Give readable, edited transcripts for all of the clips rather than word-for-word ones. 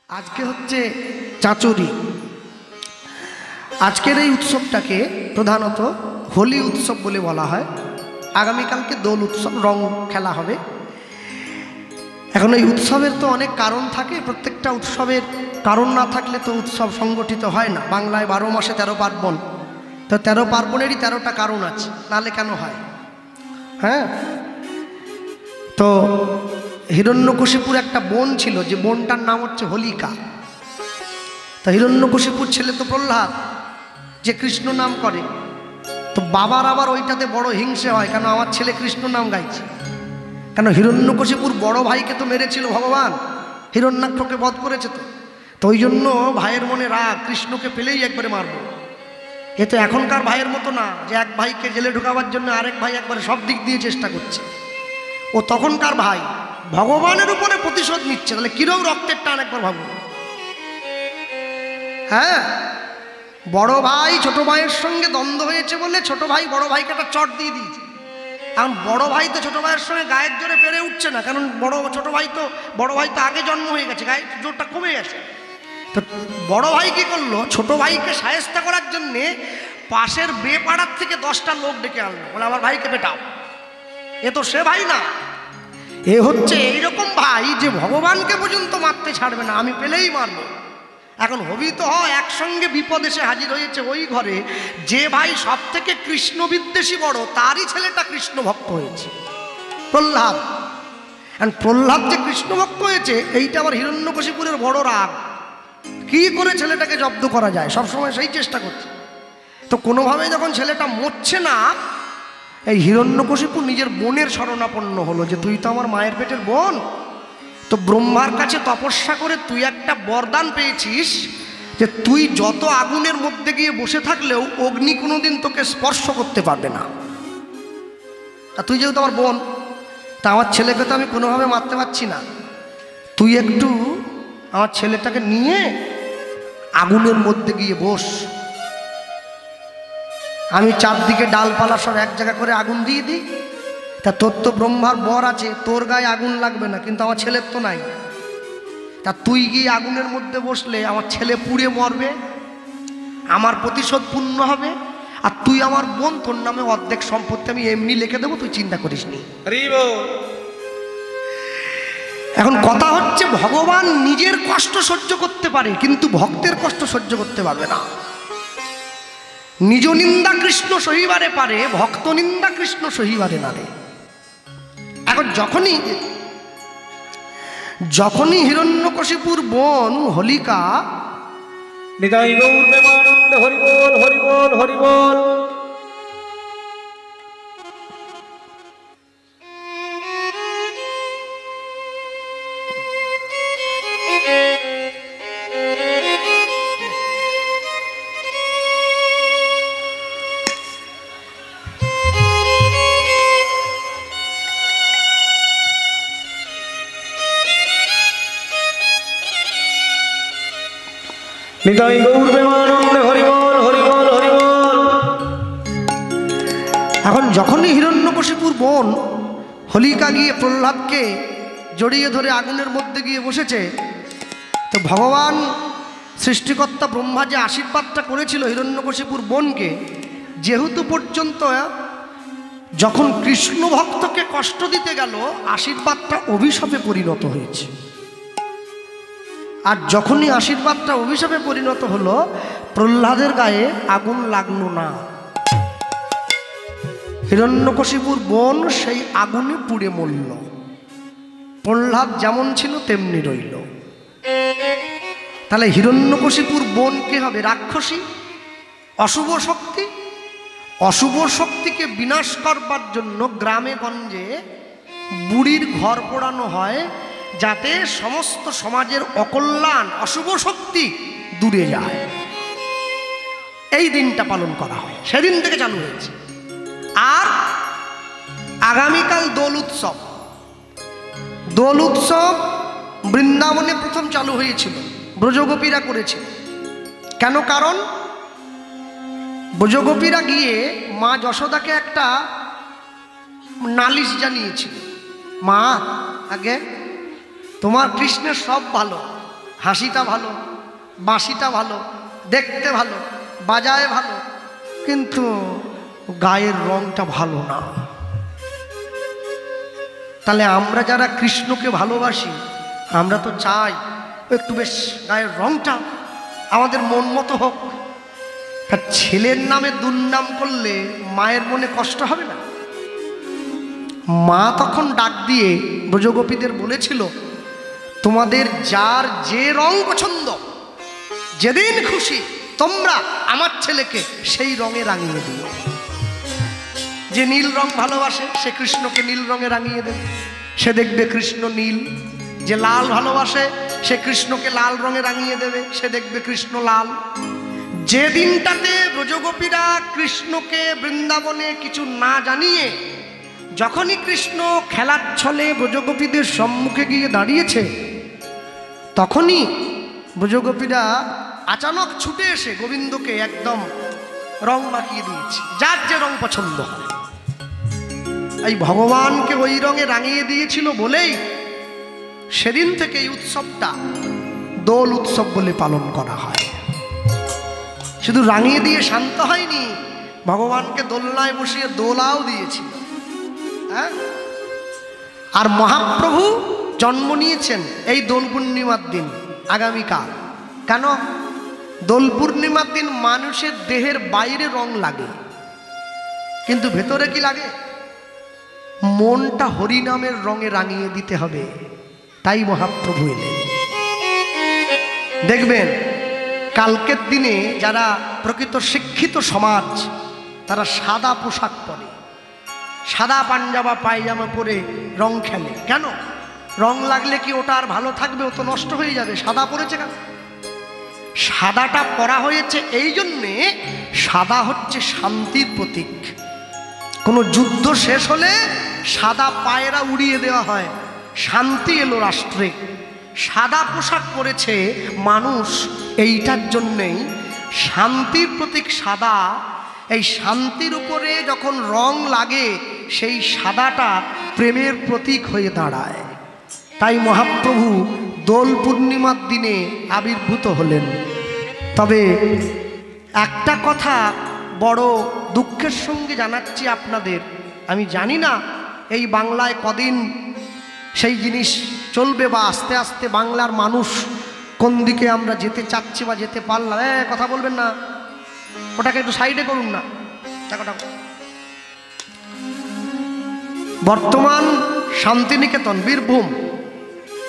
আজকে হচ্ছে চাচুরি। আজকের এই উৎসবটাকে প্রধানত হোলি উৎসব বলে বলা হয়। আগামীকালকে দোল উৎসব, রং খেলা হবে। এখন এই উৎসবের তো অনেক কারণ থাকে, প্রত্যেকটা উৎসবের কারণ না থাকলে তো উৎসব সংগঠিত হয় না। বাংলায় 12 মাসে 13 পার্বণ, তো 13 পার্বণেরই 13টা কারণ আছে, নাহলে কেন হয়? হ্যাঁ, তো হিরণ্যকশিপুর একটা বোন ছিল, যে বোনটার নাম হচ্ছে হোলিকা। তো হিরণ্যকশিপুর ছেলে তো প্রহ্লাদ, যে কৃষ্ণ নাম করে। তো বাবার আবার ওইটাতে বড় হিংসে হয়, কেন আমার ছেলে কৃষ্ণ নাম গাইছে। কেন হিরণ্যকশিপুর বড় ভাইকে তো মেরেছিল ভগবান, হিরণ্যাক্ষকে বধ করেছে। তো ওই জন্য ভাইয়ের মনে রাগ, কৃষ্ণকে পেলেই একবারে মারবো। এ তো এখনকার ভাইয়ের মতো না, যে এক ভাইকে জেলে ঢোকাবার জন্য আরেক ভাই একবারে সব দিক দিয়ে চেষ্টা করছে। ও তখনকার ভাই ভগবানের উপরে প্রতিশোধ নিচ্ছে, তাহলে কিরম রক্তের টান একবার ভাবুন। হ্যাঁ, বড় ভাই ছোট ভাইয়ের সঙ্গে দ্বন্দ্ব হয়েছে বলে ছোট ভাই বড় ভাইকে একটা চট দিয়ে দিয়েছে। এখন বড় ভাই তো ছোট ভাইয়ের সঙ্গে গায়ের জোরে পেরে উঠছে না, কারণ ছোট ভাই তো বড় ভাই তো আগে জন্ম হয়ে গেছে, গায়ের জোরটা কমে গেছে। তো বড় ভাই কি করলো, ছোট ভাইকে সায়স্তা করার জন্যে পাশের বেপাড়ার থেকে 10টা লোক ডেকে আনলো, বলে আমার ভাইকে পেটাও। এ তো সে ভাই না, এ হচ্ছে এইরকম ভাই যে ভগবানকে পর্যন্ত মারতে ছাড়বে না, আমি পেলেই মারবো। এখন হবি তো হয়, একসঙ্গে বিপদ এসে হাজির হয়েছে ওই ঘরে যে ভাই সব থেকে কৃষ্ণ বিদ্বেষী বড়, তারই ছেলেটা কৃষ্ণ ভক্ত হয়েছে, প্রহ্লাদ। প্রহ্লাদ যে কৃষ্ণ ভক্ত হয়েছে, এইটা আবার হিরণ্যকশিপুরের বড় রাগ। কি করে ছেলেটাকে জব্দ করা যায়, সবসময় সেই চেষ্টা করছে। তো কোনোভাবে যখন ছেলেটা মরছে না, এই হিরণ্যকশিপু নিজের বোনের শরণাপন্ন হলো, যে তুই তো আমার মায়ের পেটের বোন, তো ব্রহ্মার কাছে তপস্যা করে তুই একটা বরদান পেয়েছিস যে তুই যত আগুনের মধ্যে গিয়ে বসে থাকলেও অগ্নি কোনোদিন তোকে স্পর্শ করতে পারবে না। তা তুই যেহেতু আমার বোন, তা আমার ছেলেকে তো আমি কোনোভাবে মারতে পারছি না, তুই একটু আমার ছেলেটাকে নিয়ে আগুনের মধ্যে গিয়ে বস, আমি চারদিকে ডালপালা সব এক জায়গা করে আগুন দিয়ে দিই। তা তোর তো ব্রহ্মার বর আছে, তোর গায়ে আগুন লাগবে না, কিন্তু আমার ছেলের তো নাই। তা তুই গিয়ে আগুনের মধ্যে বসলে আমার ছেলে পুড়ে মরবে, আমার প্রতিশোধ পূর্ণ হবে, আর তুই আমার বোন, তোর নামে অর্ধেক সম্পত্তি আমি এমনি লিখে দেবো, তুই চিন্তা করিস নি। এখন কথা হচ্ছে, ভগবান নিজের কষ্ট সহ্য করতে পারে, কিন্তু ভক্তের কষ্ট সহ্য করতে পারবে না। নিজ নিন্দা কৃষ্ণ সহিবারে পারে, ভক্ত নিন্দা কৃষ্ণ সহিবারে না রে। এখন যখনই হিরণ্যকশিপুর বোন হোলিকা নিতাই গৌর প্রেমানন্দ হরি বল হরি বল হরি বল। নিতাই গৌর প্রেমানন্দ হরি বল হরি বল হরি বল। এখন যখনই হিরণ্যকশিপুর বোন হোলিকা গিয়ে প্রহ্লাদকে জড়িয়ে ধরে আগুনের মধ্যে গিয়ে বসেছে, তো ভগবান সৃষ্টিকর্তা ব্রহ্মা যে আশীর্বাদটা করেছিল হিরণ্যকশিপুর বোনকে, যেহেতু পর্যন্ত যখন কৃষ্ণ ভক্তকে কষ্ট দিতে গেল আশীর্বাদটা অভিশাপে পরিণত হয়েছে। আর যখনই আশীর্বাদটা অভিশাপে পরিণত হলো, প্রহ্লাদের গায়ে আগুন লাগলো না, হিরণ্যকশিপুর বোন সেই আগুনে পুড়ে মরল। প্রহ্লাদ যেমন ছিল তেমনি রইল। তাহলে হিরণ্যকশিপুর বোন কে হবে? রাক্ষসী, অশুভ শক্তি। অশুভ শক্তিকে বিনাশ করবার জন্য গ্রামে গঞ্জে বুড়ির ঘর পোড়ানো হয়, যাতে সমস্ত সমাজের অকল্যাণ, অশুভ শক্তি দূরে যায়। এই দিনটা পালন করা হয়, সেদিন থেকে চালু হয়েছে। আর আগামীকাল দোল উৎসব। দোল উৎসব বৃন্দাবনে প্রথম চালু হয়েছিল, ব্রজগোপীরা করেছিল। কেন? কারণ ব্রজগোপীরা গিয়ে মা যশোদাকে একটা নালিশ জানিয়েছিল, মা আগে তোমার কৃষ্ণের সব ভালো, হাসিটা ভালো, বাঁশিটা ভালো, দেখতে ভালো, বাজায় ভালো, কিন্তু গায়ের রংটা ভালো না। তাহলে আমরা যারা কৃষ্ণকে ভালোবাসি, আমরা তো চাই একটু বেশ গায়ের রংটা আমাদের মন মতো হোক। তা ছেলের নামে দুর্নাম করলে মায়ের মনে কষ্ট হবে না? মা তখন ডাক দিয়ে ব্রজগোপীদের বলেছিল, তোমাদের যার যে রং পছন্দ, যেদিন খুশি তোমরা আমার ছেলেকে সেই রঙে রাঙিয়ে দিও। যে নীল রং ভালোবাসে সে কৃষ্ণকে নীল রঙে রাঙিয়ে দেবে, সে দেখবে কৃষ্ণ নীল। যে লাল ভালোবাসে সে কৃষ্ণকে লাল রঙে রাঙিয়ে দেবে, সে দেখবে কৃষ্ণ লাল। যে দিনটাতে ব্রজগোপীরা কৃষ্ণকে বৃন্দাবনে কিছু না জানিয়ে যখনই কৃষ্ণ খেলার ছলে ব্রজগোপীদের সম্মুখে গিয়ে দাঁড়িয়েছে, তখনই ব্রজগোপীরা আচানক ছুটে এসে গোবিন্দকে একদম রং মাখিয়ে দিয়েছে, যার যে রং পছন্দ হয়। এই ভগবানকে ওই রঙে রাঙিয়ে দিয়েছিল বলেই সেদিন থেকে এই উৎসবটা দোল উৎসব বলে পালন করা হয়। শুধু রাঙিয়ে দিয়ে শান্ত হয়নি, ভগবানকে দোলনায় বসিয়ে দোলাও দিয়েছিল। হ্যাঁ, আর মহাপ্রভু জন্ম নিয়েছেন এই দোল পূর্ণিমার দিন, আগামীকাল। কেন? দোল পূর্ণিমার দিন মানুষের দেহের বাইরে রং লাগে, কিন্তু ভেতরে কি লাগে? মনটা হরিনামের রঙে রাঙিয়ে দিতে হবে। তাই মহাপ্রভু এলেন। দেখবেন কালকের দিনে যারা প্রকৃত শিক্ষিত সমাজ, তারা সাদা পোশাক পরে, সাদা পাঞ্জাবা পায়জামা পরে রং খেলে। কেন? রং লাগলে কি ওটা আর ভালো থাকবে? ও তো নষ্ট হয়ে যাবে। সাদা পরেছে কেন? সাদাটা পরা হয়েছে এই জন্যে, সাদা হচ্ছে শান্তির প্রতীক। কোনো যুদ্ধ শেষ হলে সাদা পায়রা উড়িয়ে দেওয়া হয়, শান্তি এলো রাষ্ট্রে। সাদা পোশাক পরেছে মানুষ এইটার জন্যেই, শান্তির প্রতীক সাদা। এই শান্তির উপরে যখন রং লাগে, সেই সাদাটা প্রেমের প্রতীক হয়ে দাঁড়ায়। তাই মহাপ্রভু দোল পূর্ণিমার দিনে আবির্ভূত হলেন। তবে একটা কথা বড় দুঃখের সঙ্গে জানাচ্ছি আপনাদের, আমি জানি না এই বাংলায় কদিন সেই জিনিস চলবে, বা আস্তে আস্তে বাংলার মানুষ কোন দিকে আমরা যেতে চাচ্ছি বা যেতে পারলাম। কথা বলবেন না, ওটাকে একটু সাইডে করুন না। বর্তমান শান্তিনিকেতন,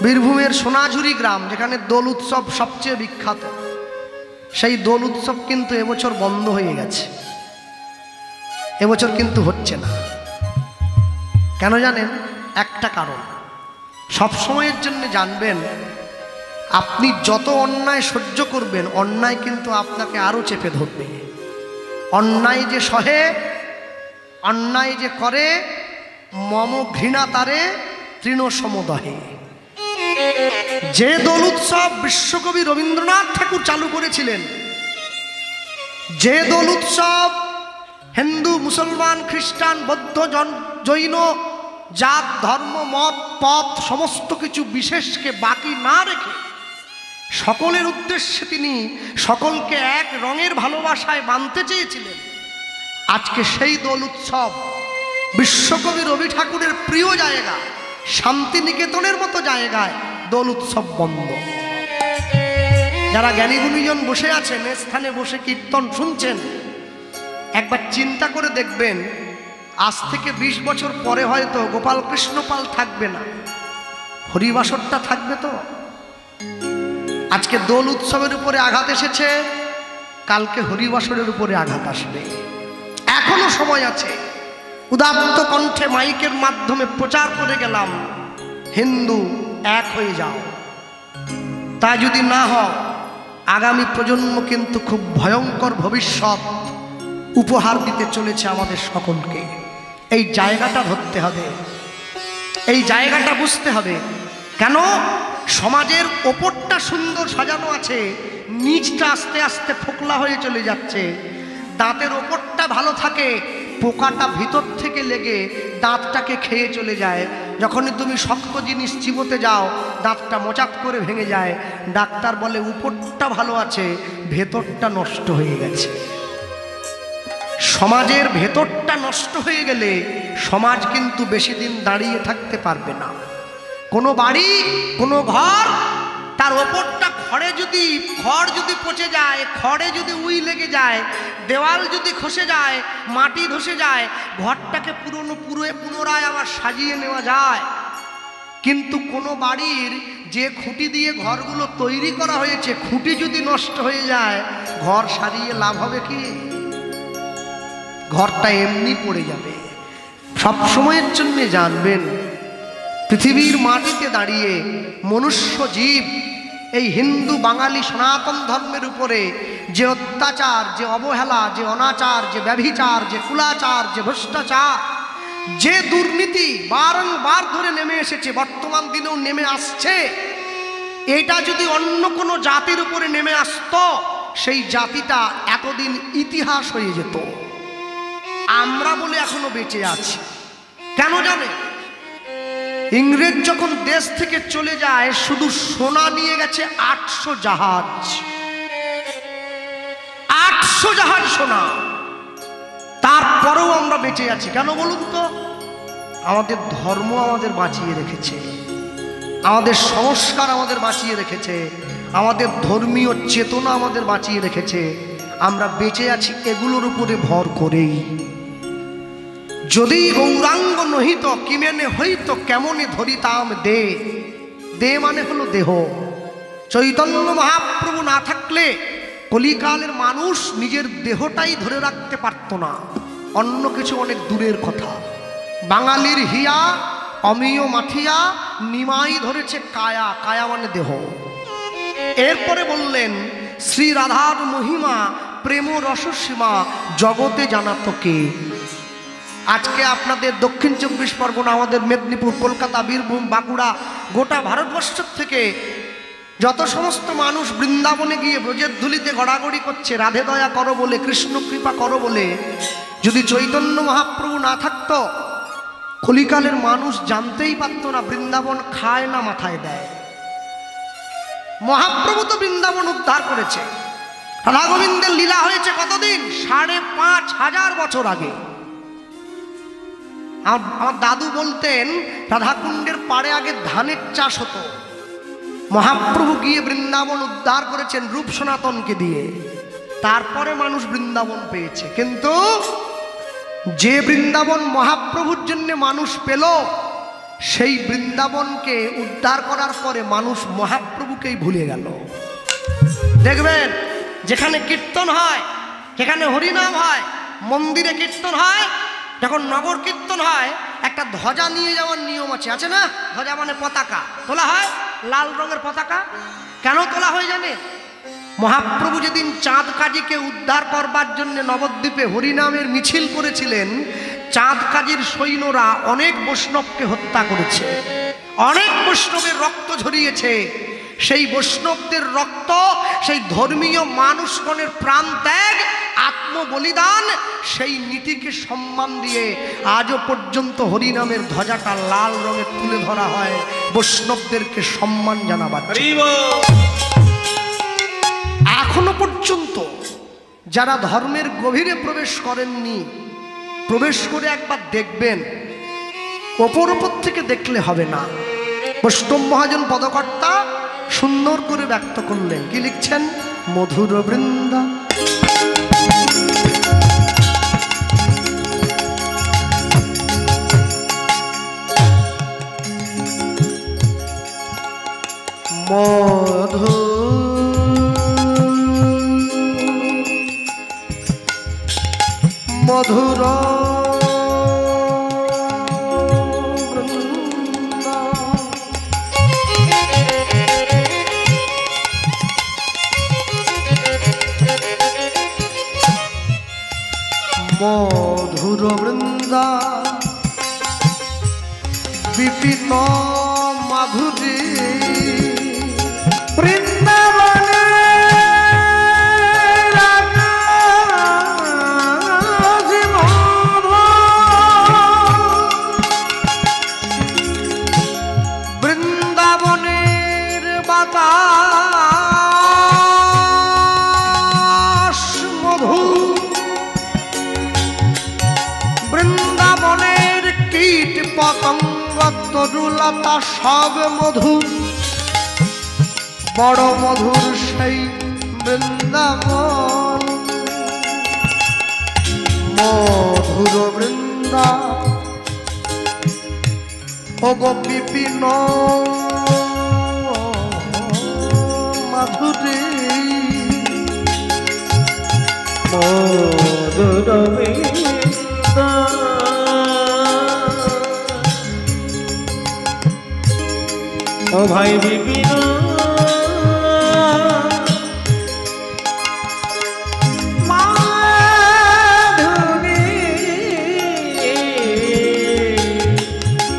বীরভূমের সোনাঝুরি গ্রাম, যেখানে দোল উৎসব সবচেয়ে বিখ্যাত, সেই দোল উৎসব কিন্তু এবছর বন্ধ হয়ে গেছে। এবছর কিন্তু হচ্ছে না। কেন জানেন? একটা কারণ। সব সময়ের জন্য জানবেন, আপনি যত অন্যায় সহ্য করবেন, অন্যায় কিন্তু আপনাকে আরো চেপে ধরবে। অন্যায় যে সহে, অন্যায় যে করে, মম ঘৃণা তারে তৃণ সমদহে। যে দোল উৎসব বিশ্বকবি রবীন্দ্রনাথ ঠাকুর চালু করেছিলেন, যে দোল উৎসব হিন্দু, মুসলমান, খ্রিস্টান, বৌদ্ধ, জৈন, জাত, ধর্ম, মত, পথ সমস্ত কিছু বিশেষকে বাকি না রেখে সকলের উদ্দেশ্যে তিনি সকলকে এক রঙের ভালোবাসায় বাঁধতে চেয়েছিলেন, আজকে সেই দোল উৎসব বিশ্বকবি রবি ঠাকুরের প্রিয় জায়গা শান্তিনিকেতনের মতো জায়গায় দোল উৎসব বন্ধ। যারা জ্ঞানী গুণীজন বসে আছেন, স্থানে বসে কীর্তন শুনছেন, একবার চিন্তা করে দেখবেন, আজ থেকে 20 বছর পরে হয়তো গোপাল কৃষ্ণ পাল থাকবে না, হরিবাসরটা থাকবে। তো আজকে দোল উৎসবের উপরে আঘাত এসেছে, কালকে হরিবাসরের উপরে আঘাত আসবে। এখনো সময় আছে। উদাত্ত কণ্ঠে মাইকের মাধ্যমে প্রচার করে গেলাম, হিন্দু এক হয়ে যাও। তা যদি না হয়, আগামী প্রজন্ম কিন্তু খুব ভয়ঙ্কর ভবিষ্যৎ উপহার দিতে চলেছে আমাদের সকলকে। এই জায়গাটা ধরতে হবে, এই জায়গাটা বুঝতে হবে। কেন? সমাজের ওপরটা সুন্দর সাজানো আছে, নিচটা আস্তে আস্তে ফোকলা হয়ে চলে যাচ্ছে। দাঁতের ওপরটা ভালো থাকে, পোকাটা ভিতর থেকে লেগে দাঁতটাকে খেয়ে চলে যায়। যখনই তুমি শক্ত জিনিস চিবোতে যাও দাঁতটা মোচাক করে ভেঙে যায়। ডাক্তার বলে উপরটা ভালো আছে, ভেতরটা নষ্ট হয়ে গেছে। সমাজের ভেতরটা নষ্ট হয়ে গেলে সমাজ কিন্তু বেশি দিন দাঁড়িয়ে থাকতে পারবে না। কোনো বাড়ি, কোনো ঘর, তার ওপরটা খড় যদি পচে যায়, খড়ে যদি উই লেগে যায়, দেওয়াল যদি খসে যায়, মাটি ধসে যায়, ঘরটাকে পুনরায় আবার সাজিয়ে নেওয়া যায়। কিন্তু কোনো বাড়ির যে খুঁটি দিয়ে ঘরগুলো তৈরি করা হয়েছে, খুঁটি যদি নষ্ট হয়ে যায়, ঘর সারিয়ে লাভ হবে কি? ঘরটা এমনি পড়ে যাবে। সব সময়ের জন্য জানবেন, পৃথিবীর মাটিতে দাঁড়িয়ে মনুষ্য জীব এই হিন্দু বাঙালি সনাতন ধর্মের উপরে যে অত্যাচার, যে অবহেলা, যে অনাচার, যে ব্যভিচার, যে কুলাচার, যে ভ্রষ্টাচার, যে দুর্নীতি বারংবার ধরে নেমে এসেছে, বর্তমান দিনেও নেমে আসছে, এটা যদি অন্য কোনো জাতির উপরে নেমে আসতো, সেই জাতিটা এতদিন ইতিহাস হয়ে যেত। আমরা বলে এখনো বেঁচে আছি। কেন জানে? ইংরেজ যখন দেশ থেকে চলে যায়, শুধু সোনা নিয়ে গেছে 800 জাহাজ, 800 জাহাজ সোনা। তারপরেও আমরা বেঁচে আছি। কেন বলুন তো? আমাদের ধর্ম আমাদের বাঁচিয়ে রেখেছে, আমাদের সংস্কার আমাদের বাঁচিয়ে রেখেছে, আমাদের ধর্মীয় চেতনা আমাদের বাঁচিয়ে রেখেছে। আমরা বেঁচে আছি এগুলোর উপরে ভর করেই। যদি গৌরাঙ্গ নহিত কিমেনে হইত কেমনে ধরিতাম দে। দে মানে হলো দেহ। চৈতন্য মহাপ্রভু না থাকলে কলিকালের মানুষ নিজের দেহটাই ধরে রাখতে পারত না, অন্য কিছু অনেক দূরের কথা। বাঙালির হিয়া অমিয় মাঠিয়া নিমাই ধরেছে কায়া, কায়া মানে দেহ। এরপরে বললেন শ্রী রাধার মহিমা প্রেম রসসীমা জগতে জানাতো কে। আজকে আপনাদের দক্ষিণ 24 পরগনা, আমাদের মেদিনীপুর, কলকাতা, বীরভূম, বাঁকুড়া, গোটা ভারতবর্ষ থেকে যত সমস্ত মানুষ বৃন্দাবনে গিয়ে ব্রজের ধুলিতে গড়াগড়ি করছে রাধে দয়া করো বলে, কৃষ্ণ কৃপা করো বলে, যদি চৈতন্য মহাপ্রভু না থাকতো, কলিকালের মানুষ জানতেই পারত না বৃন্দাবন খায় না মাথায় দেয়। মহাপ্রভু তো বৃন্দাবন উদ্ধার করেছে। রাধা গোবিন্দের লীলা হয়েছে কতদিন? 5,500 বছর আগে। আমার দাদু বলতেন রাধাকুণ্ডের পাড়ে আগে ধানের চাষ হতো। মহাপ্রভু গিয়ে বৃন্দাবন উদ্ধার করেছেন রূপ সনাতনকে দিয়ে, তারপরে মানুষ বৃন্দাবন পেয়েছে। কিন্তু যে বৃন্দাবন মহাপ্রভুর জন্য মানুষ পেল, সেই বৃন্দাবনকে উদ্ধার করার পরে মানুষ মহাপ্রভুকেই ভুলে গেল। দেখবেন যেখানে কীর্তন হয়, যেখানে হরিনাম হয়, মন্দিরে কীর্তন হয়, যখন নগর কীর্তন হয়, একটা ধ্বজা নিয়ে যাওয়ার নিয়ম আছে না? ধ্বজা মানে পতাকা তোলা হয়, লাল রঙের পতাকা। কেন তোলা হয় জানে? মহাপ্রভু যেদিন চাঁদ কাজীকে উদ্ধার করবার জন্য নবদ্বীপে হরিনামের মিছিল করেছিলেন, চাঁদ কাজীর সৈন্যরা অনেক বৈষ্ণবকে হত্যা করেছে, অনেক বৈষ্ণবের রক্ত ঝরিয়েছে। সেই বৈষ্ণবদের রক্ত, সেই ধর্মীয় মানুষগণের প্রাণ ত্যাগ, আত্মবলিদান, সেই নীতিকে সম্মান দিয়ে আজও পর্যন্ত হরিনামের ধ্বজাটা লাল রঙের তুলে ধরা হয় বৈষ্ণবদেরকে সম্মান জানাবার। এখনো পর্যন্ত যারা ধর্মের গভীরে প্রবেশ করেননি, প্রবেশ করে একবার দেখবেন। ওপর থেকে দেখলে হবে না। বৈষ্ণব মহাজন পদকর্তা সুন্দর করে ব্যক্ত করলেন। কি লিখছেন? মধুর বৃন্দা মধু মধুর মধুর বৃন্দা বিপিন মাধুরী বৃন্দাবনে রাজা জীবন তরুলতা সব মধুর, বড় মধুর সেই বৃন্দাবন, মধুর বৃন্দা ও গো বিপিন মাধুরী, মধুর বৃন্দা ও ভাই বিপিন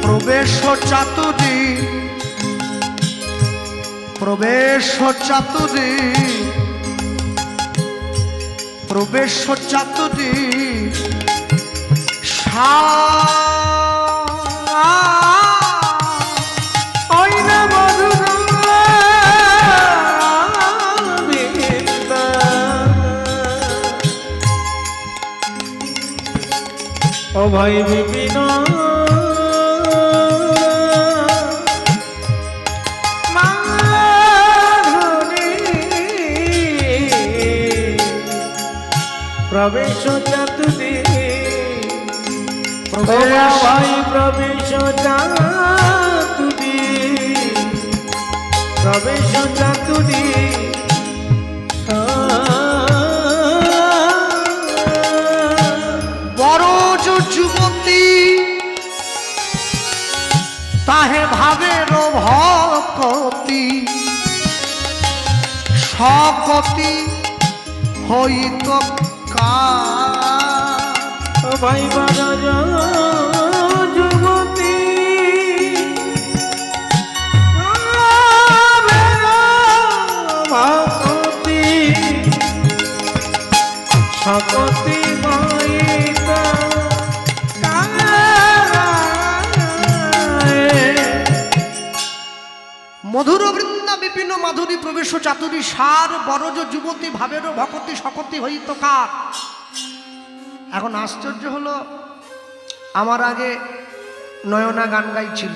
প্রবেশ চাতুরী, প্রবেশ চাতুরী, প্রবেশ চাতুরী ও ভাই বিপিন প্রবেশ চাতুরী, ভাই প্রবেশ চাতুরী, প্রবেশ চাতুরী বড় যুবতী তাহে ভাবের ভকতি, সকতি হইত ভাই বাজা যুবতী ভকতি সকতি হইত মধুর বৃন্দা বিপিন মাধুরী প্রবেশ চাতুরী সার বরজ যুবতী ভাবের ভকতি সকতি হইত কার। এখন আশ্চর্য হলো, আমার আগে নয়না গান গাইছিল,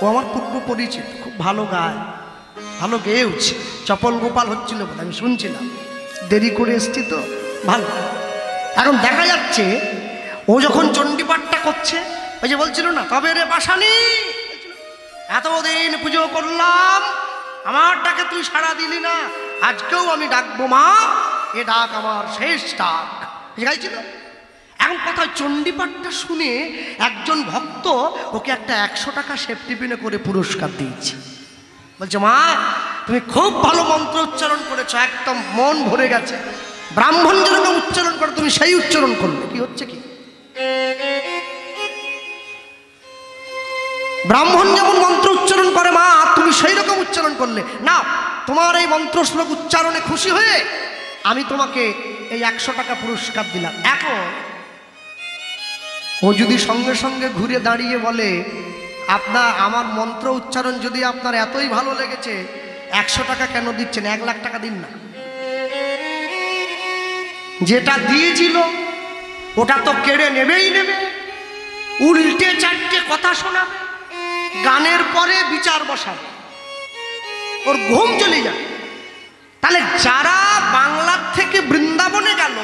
ও আমার পূর্ব পরিচিত, খুব ভালো গায়, ভালো গেয়েওছে, চপল গোপাল হচ্ছিল বলে আমি শুনছিলাম, দেরি করে এসছি তো ভালো। এখন দেখা যাচ্ছে ও যখন চণ্ডীপাঠটা করছে, ওই যে বলছিল না তবে রে পাশানি, এতদিন পুজো করলাম আমার ডাকে তুই সাড়া দিলি না, আজকেও আমি ডাকবো মা, এ ডাক আমার শেষ ডাক, গাইছিল। এখন কথা চণ্ডীপাঠটা শুনে একজন ভক্ত ওকে একটা 100 টাকা সেফটি পিনে করে পুরস্কার দিয়েছে, বলছে মা তুমি খুব ভালো মন্ত্র উচ্চারণ করেছো, একদম মন ভরে গেছে, ব্রাহ্মণ যেরকম উচ্চারণ করে তুমি সেই উচ্চারণ করলে। কি হচ্ছে কি, ব্রাহ্মণ যেমন মন্ত্র উচ্চারণ করে মা তুমি সেই রকম উচ্চারণ করলে, না তোমার এই মন্ত্র শ্লোক উচ্চারণে খুশি হয়ে আমি তোমাকে এই 100 টাকা পুরস্কার দিলাম। এখন ও যদি সঙ্গে সঙ্গে ঘুরে দাঁড়িয়ে বলে আমার মন্ত্র উচ্চারণ যদি আপনার এতই ভালো লেগেছে 100 টাকা কেন দিচ্ছেন, 1 লাখ টাকা দিন না। যেটা দিয়েছিল ওটা তো কেড়ে নেবেই নেবে, উল্টে চারটে কথা শোনাবে, গানের পরে বিচার বসাবে, ওর ঘুম চলে যাবে। তাহলে যারা বাংলার থেকে বৃন্দাবনে গেল,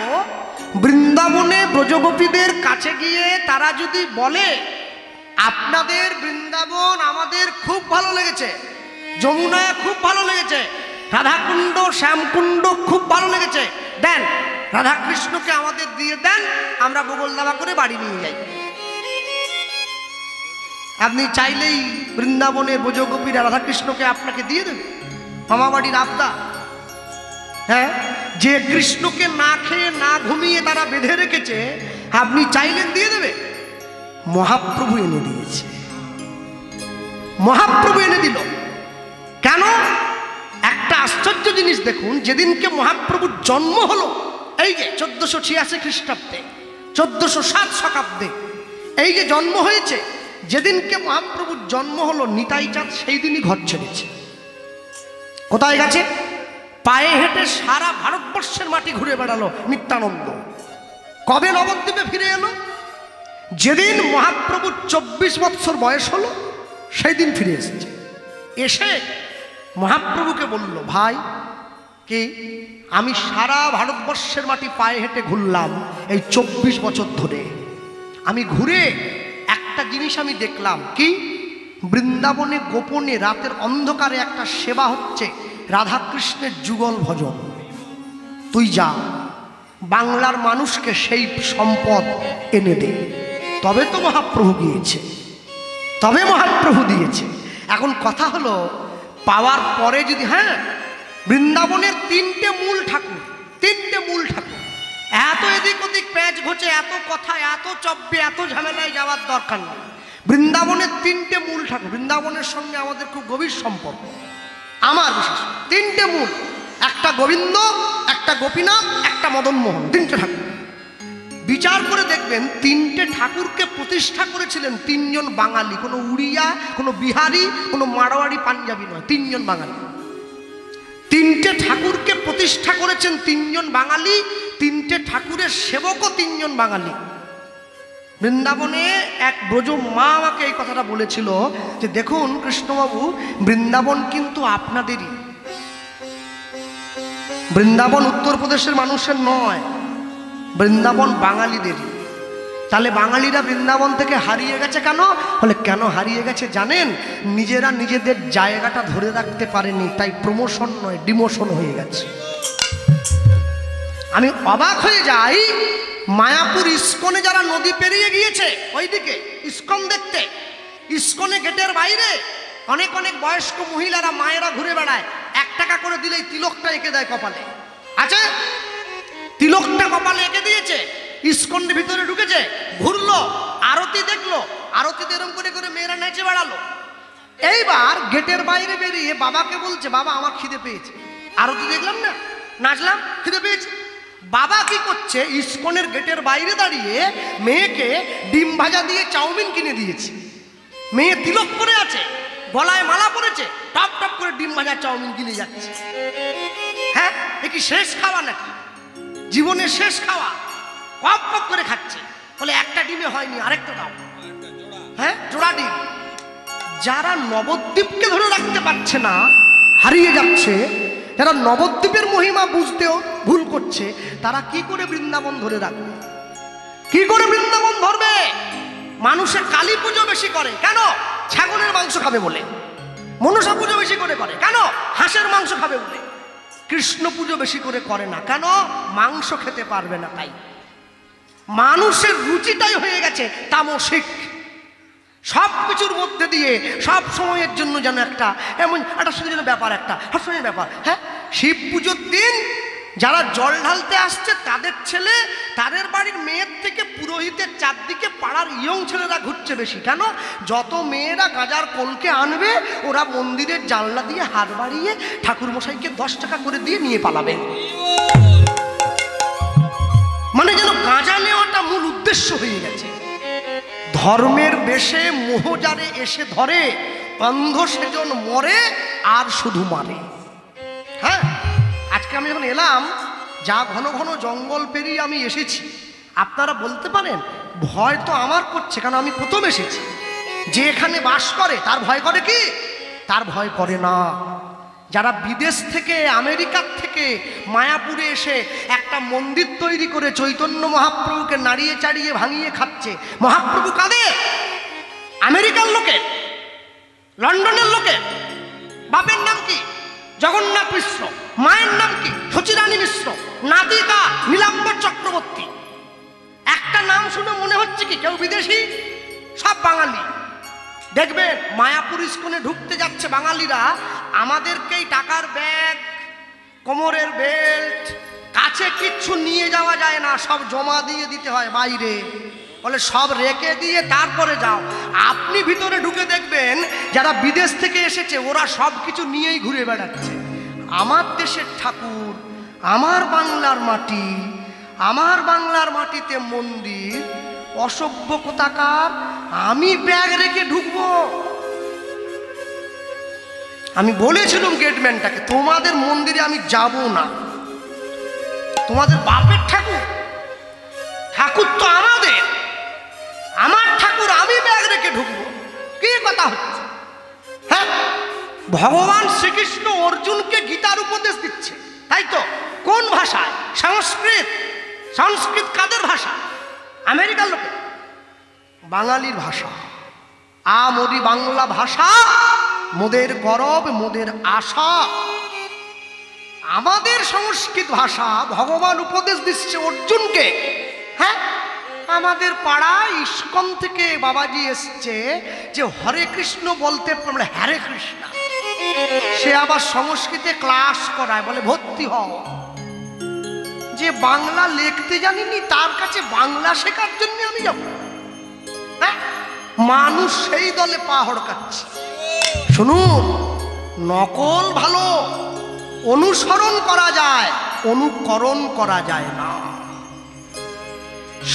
বৃন্দাবনে ব্রজগোপীদের কাছে গিয়ে তারা যদি বলে আপনাদের বৃন্দাবন আমাদের খুব ভালো লেগেছে, যমুনা খুব ভালো লেগেছে, রাধাকুণ্ড শ্যামকুণ্ড খুব ভালো লেগেছে, দেন রাধাকৃষ্ণকে আমাদের দিয়ে দেন, আমরা বগল দাবা করে বাড়ি নিয়ে যাই। আপনি চাইলেই বৃন্দাবনের ব্রজগোপীরা রাধাকৃষ্ণকে আপনাকে দিয়ে দেবে, মামা বাড়ির আবদা। হ্যাঁ, যে কৃষ্ণকে না খেয়ে না ঘুমিয়ে তারা বেঁধে রেখেছে, আপনি চাইলেন দিয়ে দেবে? মহাপ্রভু এনে দিয়েছে, মহাপ্রভু এনে দিল। কেন? একটা আশ্চর্য জিনিস দেখুন, যেদিনকে মহাপ্রভুর জন্ম হলো, এই যে 1486 খ্রিস্টাব্দে, 1407 শতাব্দে এই যে জন্ম হয়েছে, যেদিনকে মহাপ্রভুর জন্ম হলো নিতাই চাঁদ সেই দিনই ঘর ছেড়েছে। কোথায় গেছে? পায়ে হেঁটে সারা ভারতবর্ষের মাটি ঘুরে বেড়ালো নিত্যানন্দ। কবে নবদ্বীপে ফিরে এলো? যেদিন মহাপ্রভুর 24 বৎসর বয়স হলো, সেই দিন ফিরে এসেছে। এসে মহাপ্রভুকে বলল, ভাই কি আমি সারা ভারতবর্ষের মাটি পায়ে হেঁটে ঘুরলাম এই 24 বছর ধরে। আমি ঘুরে একটা জিনিস আমি দেখলাম, কি বৃন্দাবনে গোপনে রাতের অন্ধকারে একটা সেবা হচ্ছে, রাধাকৃষ্ণের যুগল ভজন। তুই যা বাংলার মানুষকে সেই সম্পদ এনে দে। তবে তো মহাপ্রভু গিয়েছে, তবে মহাপ্রভু দিয়েছে। এখন কথা হলো, পাওয়ার পরে যদি, হ্যাঁ বৃন্দাবনের 3টে মূল ঠাকুর, 3টে মূল ঠাকুর, এত এদিক ওদিক প্যাঁচ ঘোচে, এত কথা, এত চব্বে, এত ঝামেলায় যাওয়ার দরকার নেই। বৃন্দাবনের 3টে মূল ঠাকুর, বৃন্দাবনের সঙ্গে আমাদের খুব গভীর সম্পর্ক, আমার বিশেষ 3টে মূল, একটা গোবিন্দ, একটা গোপীনাথ, একটা মদনমোহন, 3টে ঠাকুর। বিচার করে দেখবেন 3টে ঠাকুরকে প্রতিষ্ঠা করেছিলেন 3 জন বাঙালি, কোনো উড়িয়া, কোনো বিহারি, কোনো মারোয়াড়ি পাঞ্জাবি নয়, 3 জন বাঙালি। 3টে ঠাকুরকে প্রতিষ্ঠা করেছেন 3 জন বাঙালি, 3টে ঠাকুরের সেবকও 3 জন বাঙালি। বৃন্দাবনে এক ব্রজ মা আমাকে এই কথাটা বলেছিল যে দেখুন কৃষ্ণবাবু, বৃন্দাবন কিন্তু আপনাদেরই, বৃন্দাবন উত্তরপ্রদেশের মানুষের নয়, বৃন্দাবন বাঙালিদেরই। তাহলে বাঙালিরা বৃন্দাবন থেকে হারিয়ে গেছে কেন? বলে কেন হারিয়ে গেছে জানেন? নিজেরা নিজেদের জায়গাটা ধরে রাখতে পারেনি, তাই প্রমোশন নয় ডিমোশন হয়ে গেছে। আমি অবাক হয়ে যাই, মায়াপুর ইস্কনে যারা নদী পেরিয়ে গিয়েছে ওইদিকে ইস্কন দেখতে, ইস্কনে গেটের বাইরে অনেক অনেক বয়স্ক মহিলারা, মায়েরা ঘুরে বেড়ায়, 1 টাকা করে দিলেই তিলকটা এঁকে দেয় কপালে। আছে তিলকটা কপালে এঁকে দিয়েছে, ইস্কনের ভিতরে ঢুকেছে, ঘুরলো, আরতি দেখলো, আরতিতে এরম করে করে মেয়েরা নেচে বেড়ালো। এইবার গেটের বাইরে বেরিয়ে বাবাকে বলছে, বাবা আমার খিদে পেয়েছে, আরতি দেখলাম না, নাচলাম, খিদে পেয়েছে। বাবা কি করছে, ইস্কনের গেটের বাইরে দাঁড়িয়ে মেয়েকে ডিম ভাজা দিয়ে চাউমিন কিনে দিয়েছে। মেয়ে তিলক করে আছে, গলায় মালা পরেছে, টপ টপ করে ডিম ভাজা চাউমিন গিলে যাচ্ছে। হ্যাঁ, এ কি শেষ খাওয়া নাকি? জীবনের শেষ খাওয়া, কপ কপ করে খাচ্ছে। বলে একটা ডিমে হয়নি, আরেকটা দাও। হ্যাঁ, জোড়া ডিম। যারা নবদ্বীপকে ধরে রাখতে পারছে না, হারিয়ে যাচ্ছে, যারা নবদ্বীপের মহিমা বুঝতেও ভুল করছে, তারা কি করে বৃন্দাবন ধরে রাখবে? কি করে বৃন্দাবন ধরবে? মানুষে কালী পুজো বেশি করে কেন? ছাগলের মাংস খাবে বলে। মনসা পুজো বেশি করে করে কেন? হাঁসের মাংস খাবে বলে। কৃষ্ণ পুজো বেশি করে করে না কেন? মাংস খেতে পারবে না তাই। মানুষের রুচিটাই হয়ে গেছে তামসিক। সব কিছুর মধ্যে দিয়ে সব সময়ের জন্য যেন একটা এমন একটা শুধু যেন ব্যাপার, একটা হাস্যের ব্যাপার। হ্যাঁ, শিব পুজোর দিন যারা জল ঢালতে আসছে তাদের ছেলে, তাদের বাড়ির মেয়ের থেকে পুরোহিতের চারদিকে পাড়ার ইয়ং ছেলেরা ঘুরছে বেশি। কেন? যত মেয়েরা গাজার কলকে আনবে, ওরা মন্দিরের জানলা দিয়ে হাত বাড়িয়ে ঠাকুরমশাইকে 10 টাকা করে দিয়ে নিয়ে পালাবে। মানে যেন গাঁজা নেওয়াটা মূল উদ্দেশ্য হয়ে গেছে। ধর্মের বেশে মোহজারে এসে ধরে, অন্ধ সেজন মরে আর শুধু মারে। হ্যাঁ, আজকে আমি যখন এলাম, যা ঘন ঘন জঙ্গল পেরিয়ে আমি এসেছি, আপনারা বলতে পারেন ভয় তো আমার করছে, কারণ আমি প্রথম এসেছি। যে এখানে বাস করে তার ভয় করে কি? তার ভয় করে না। যারা বিদেশ থেকে, আমেরিকার থেকে মায়াপুরে এসে একটা মন্দির তৈরি করে চৈতন্য মহাপ্রভুকে নাড়িয়ে চাড়িয়ে ভাঙিয়ে খাচ্ছে, মহাপ্রভু কাদের? আমেরিকার লোকের, লন্ডনের লোকের। বাপের নাম কি? জগন্নাথ মিশ্র। মায়ের নাম কি? সচিরানী মিশ্র। নাতিকা নীলাম্বর চক্রবর্তী। একটা নাম শুনে মনে হচ্ছে কি কেউ বিদেশি? সব বাঙালি। দেখবেন মায়াপুর ইস্কনে ঢুকতে যাচ্ছে বাঙালিরা, আমাদেরকেই টাকার ব্যাগ, কোমরের বেল্ট, কাছে কিচ্ছু নিয়ে যাওয়া যায় না, সব জমা দিয়ে দিতে হয় বাইরে। বলে সব রেখে দিয়ে তারপরে যাও। আপনি ভিতরে ঢুকে দেখবেন যারা বিদেশ থেকে এসেছে ওরা সব কিছু নিয়েই ঘুরে বেড়াচ্ছে। আমার দেশের ঠাকুর, আমার বাংলার মাটি, আমার বাংলার মাটিতে মন্দির, অসভ্য কোথাকার, আমি ব্যাগ রেখে ঢুকবো? আমি বলেছিলাম গেটম্যানটাকে, তোমাদের মন্দিরে আমি যাব না। তোমাদের বাপের ঠাকুর, ঠাকুর তো আমাদের, আমার ঠাকুর, আমি ব্যাগ রেখে ঢুকবো? কি কথা হচ্ছে? হ্যাঁ, ভগবান শ্রীকৃষ্ণ অর্জুনকে গীতার উপদেশ দিচ্ছে, তাই তো? কোন ভাষায়? সংস্কৃত। সংস্কৃত কাদের ভাষা? আমেরিকার লোকের। বাঙালির ভাষা। মোদি বাংলা ভাষা, মোদের গরব, মোদের আশা। আমাদের সংস্কৃত ভাষা ভগবান উপদেশ দিচ্ছে অর্জুনকে। হ্যাঁ, আমাদের পাড়ায় ইস্কন থেকে বাবাজি এসছে যে হরে কৃষ্ণ বলতে হরে কৃষ্ণ, সে আবার সংস্কৃতে ক্লাস করায়, বলে ভর্তি হও। যে বাংলা লিখতে জানিনি তার কাছে বাংলা শেখার জন্য আমি যাব? হ্যাঁ, মানুষ সেই দলে পা হড়কাচ্ছে। শুনুন, নকল ভালো, অনুসরণ করা যায়, অনুকরণ করা যায় না।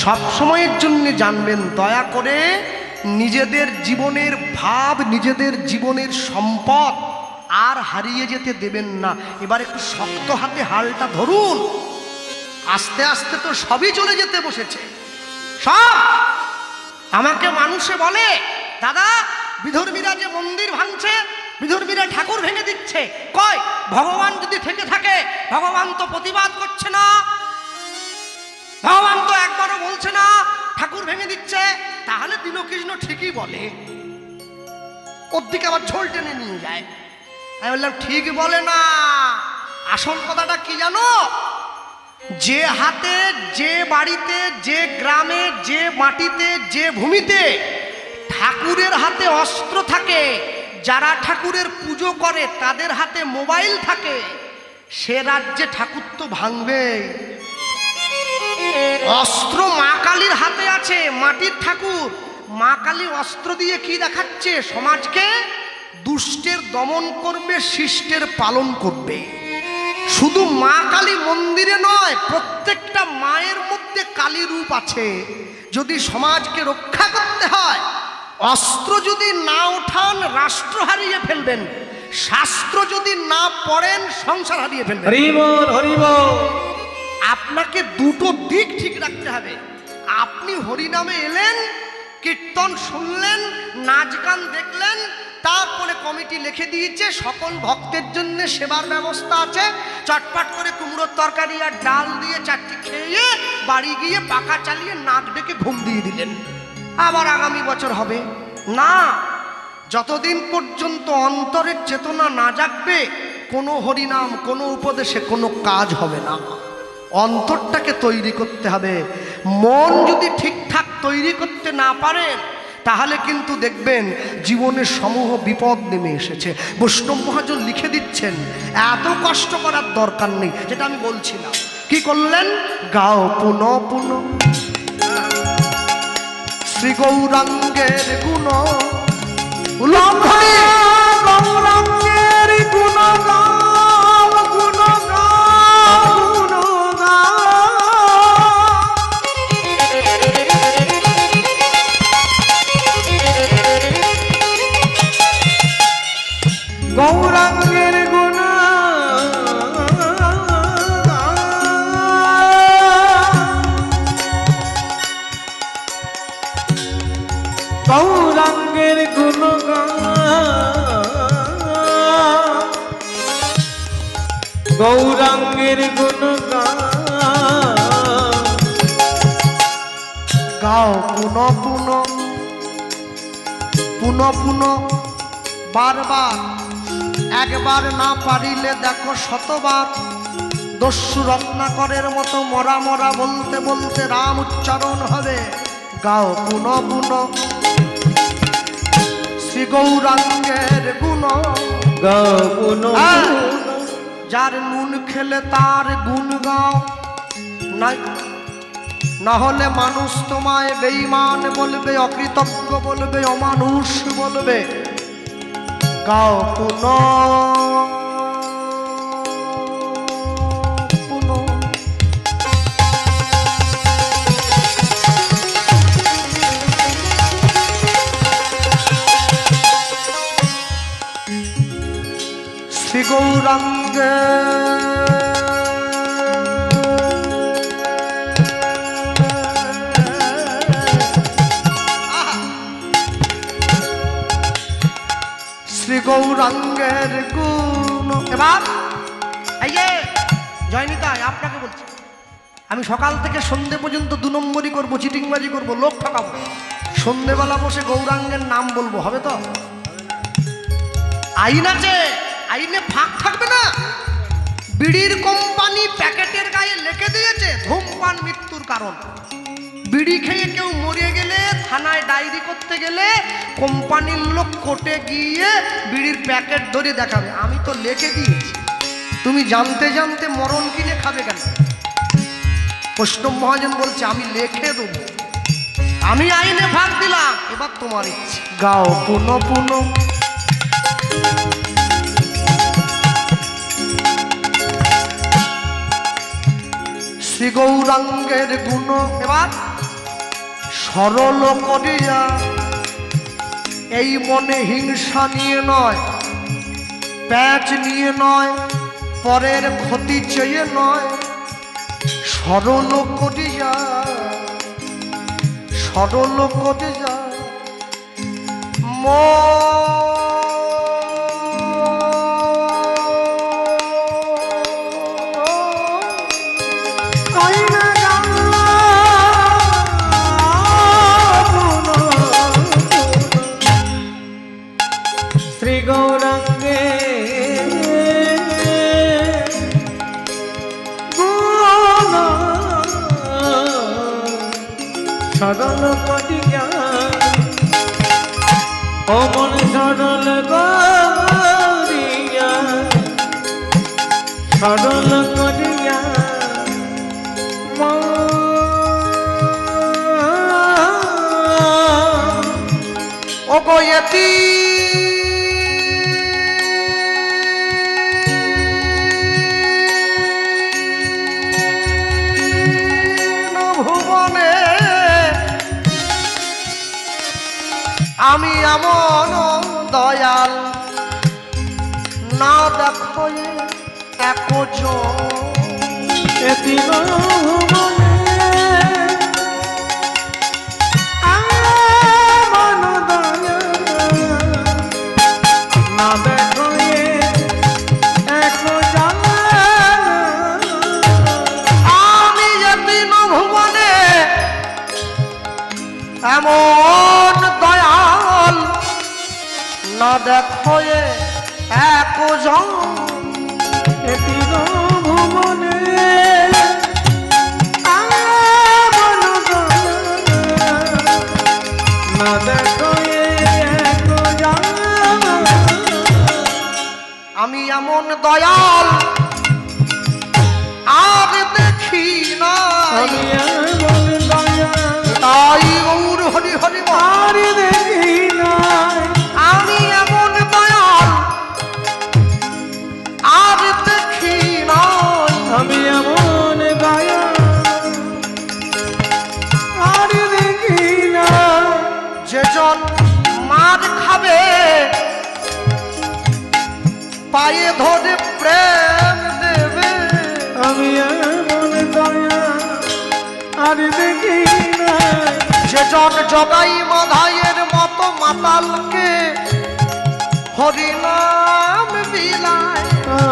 সব সময়ের জন্য জানবেন, দয়া করে নিজেদের জীবনের ভাব, নিজেদের জীবনের সম্পদ আর হারিয়ে যেতে দেবেন না। এবার একটু শক্ত হাতে হালটা ধরুন। আস্তে আস্তে তো সবই চলে যেতে বসেছে। সব আমাকে মানুষে বলে, দাদা বিধর্মীরা যে মন্দির ভাঙছে, বিধর্মীরা ঠাকুর ভেঙে দিচ্ছে, কয় ভগবান যদি থেকে থাকে, ভগবান তো প্রতিবাদ করছে না, ভগবান তো একবারও বলছে না ঠাকুর ভেঙে দিচ্ছে, তাহলে দীনকৃষ্ণ ঠিকই বলে। ওর দিকে আবার ঝোল টেনে নিয়ে যায়। আমি বললাম ঠিক বলে না, আসল কথাটা কি জানো? যে হাতে, যে বাড়িতে, যে গ্রামে, যে মাটিতে, যে ভূমিতে ঠাকুরের হাতে অস্ত্র থাকে, যারা ঠাকুরের পুজো করে তাদের হাতে মোবাইল থাকে, সে রাজ্যে ঠাকুর তো ভাঙবে। অস্ত্র মা কালীর হাতে আছে, মাটির ঠাকুর। মা কালী অস্ত্র দিয়ে কি দেখাচ্ছে? সমাজকে দুষ্টের দমন করবে, শিষ্টের পালন করবে। শুধু মা কালী মন্দিরে নয়, প্রত্যেকটা মায়ের মধ্যে কালী রূপ আছে। যদি সমাজকে রক্ষা করতে হয়, অস্ত্র যদি না ওঠান রাষ্ট্র হারিয়ে ফেলবেন, শাস্ত্র যদি না পড়েন সংসার হারিয়ে ফেলবেন। হরি বল, হরি বল। আপনাকে দুটো দিক ঠিক রাখতে হবে। আপনি হরিনামে এলেন, কীর্তন শুনলেন, নাচ গান দেখলেন, তারপরে কমিটি লিখে দিয়েছে সকল ভক্তের জন্য সেবার ব্যবস্থা আছে, চটপট করে কুমড়োর তরকারি আর ডাল দিয়ে চারটি খেয়ে বাড়ি গিয়ে পাকা চালিয়ে নাক ডেকে ঘুম দিয়ে দিলেন, আবার আগামী বছর হবে না। যতদিন পর্যন্ত অন্তরের চেতনা না জাগবে, কোনো হরিনাম, কোনো উপদেশে কোনো কাজ হবে না। অন্তরটাকে তৈরি করতে হবে। মন যদি ঠিকঠাক তৈরি করতে না পারেন, তাহলে কিন্তু দেখবেন জীবনের সমূহ বিপদ নেমে এসেছে। বৈষ্ণব মহাজন লিখে দিচ্ছেন, এত কষ্ট করার দরকার নেই। যেটা আমি বলছিলাম, কি করলেন? গাও পুন পুন শ্রী গৌরাঙ্গের গুণ, গৌরাঙ্গের গুণ গাও, গুণ গাও, গুণ গাও। গৌরাঙ্গের গুণ, গৌরাঙ্গের গুণ, গৌরাঙ্গের গুণ গাও পুন পুন, পুন পুন, বারবার। একবার না পারিলে দেখো শতবার। দস্যু রত্নাকরের মতো মরা মরা বলতে বলতে রাম উচ্চারণ হবে। গাও পুন পুন শ্রী গৌরাঙ্গের গুণ, গাও পুন। যার নুন খেলে তার গুণ গাও, না হলে মানুষ তোমায় বেঈমান বলবে, অকৃতজ্ঞ বলবে, অমানুষ বলবে। গাও পুন পুন। শ্রী গৌরাঙ্গে শ্রী গৌরাঙ্গের গুণ। এবার এই যে জয়নিতাই আপনাকে বলছি, আমি সকাল থেকে সন্ধে পর্যন্ত 2 নম্বরই করবো, চিটিংবাজি করবো, লোক ঠকাবো। সন্ধেবেলা বসে গৌরাঙ্গের নাম বলবো, হবে তো? আইন আছে, আইনে ফাঁক থাকবে না। বিড়ির কোম্পানি প্যাকেটের গায়ে লিখে দিয়েছে ধূমপান মৃত্যুর কারণ। বিড়ি খেয়ে কেউ মরে গেলে থানায় ডায়েরি করতে গেলে কোম্পানির লোক কোর্টে গিয়ে বিড়ির প্যাকেট ধরে দেখাবে, আমি তো লিখে দিয়েছি। তুমি জানতে জানতে মরণ কিনে খাবে কেন? বৈষ্ণব মহাজন বলছে আমি লিখে দেবো, আমি আইনে ভাগ দিলাম, এবার তোমার ইচ্ছে গাও পুন পুন। শ্রী গৌরাঙ্গের গুণ এবার সরল করিয়া, এই মনে হিংসা নিয়ে নয়, প্যাচ নিয়ে নয়, পরের ক্ষতি চেয়ে নয়, সরল করিয়া, সরল করিয়া শ্রী গৌরাঙ্গে সরল করিয়া, ও মন সরল করিয়া, সরল করিয়া ও গয়তি ভুবনে আমি এমন দয়াল না দেখো একজন। এতি ভুবনে আমন দয়াল না দেখো একজন। আমি এতিন ভুবনে এমন দয়াল না দেখো একজন। এতি ভুবনে আমন দয়াল না দেখো একজন। আমি এমন দয়াল আর দেখি না, আমি এমন দয়াল তাই গৌর হরি হরি আর দেখি নাই। আমি এমন দয়াল আর দেখি নাই, আমি এমন দয়াল আর দেখি নাই। যেজন মার খাবে পায়ে ধরে প্রেম দেবে, আমি এমন দয়াল আর দেখি নাই। যেজন জগাই মাধাইয়ের মতো মাতালকে হরিনাম বিলায়,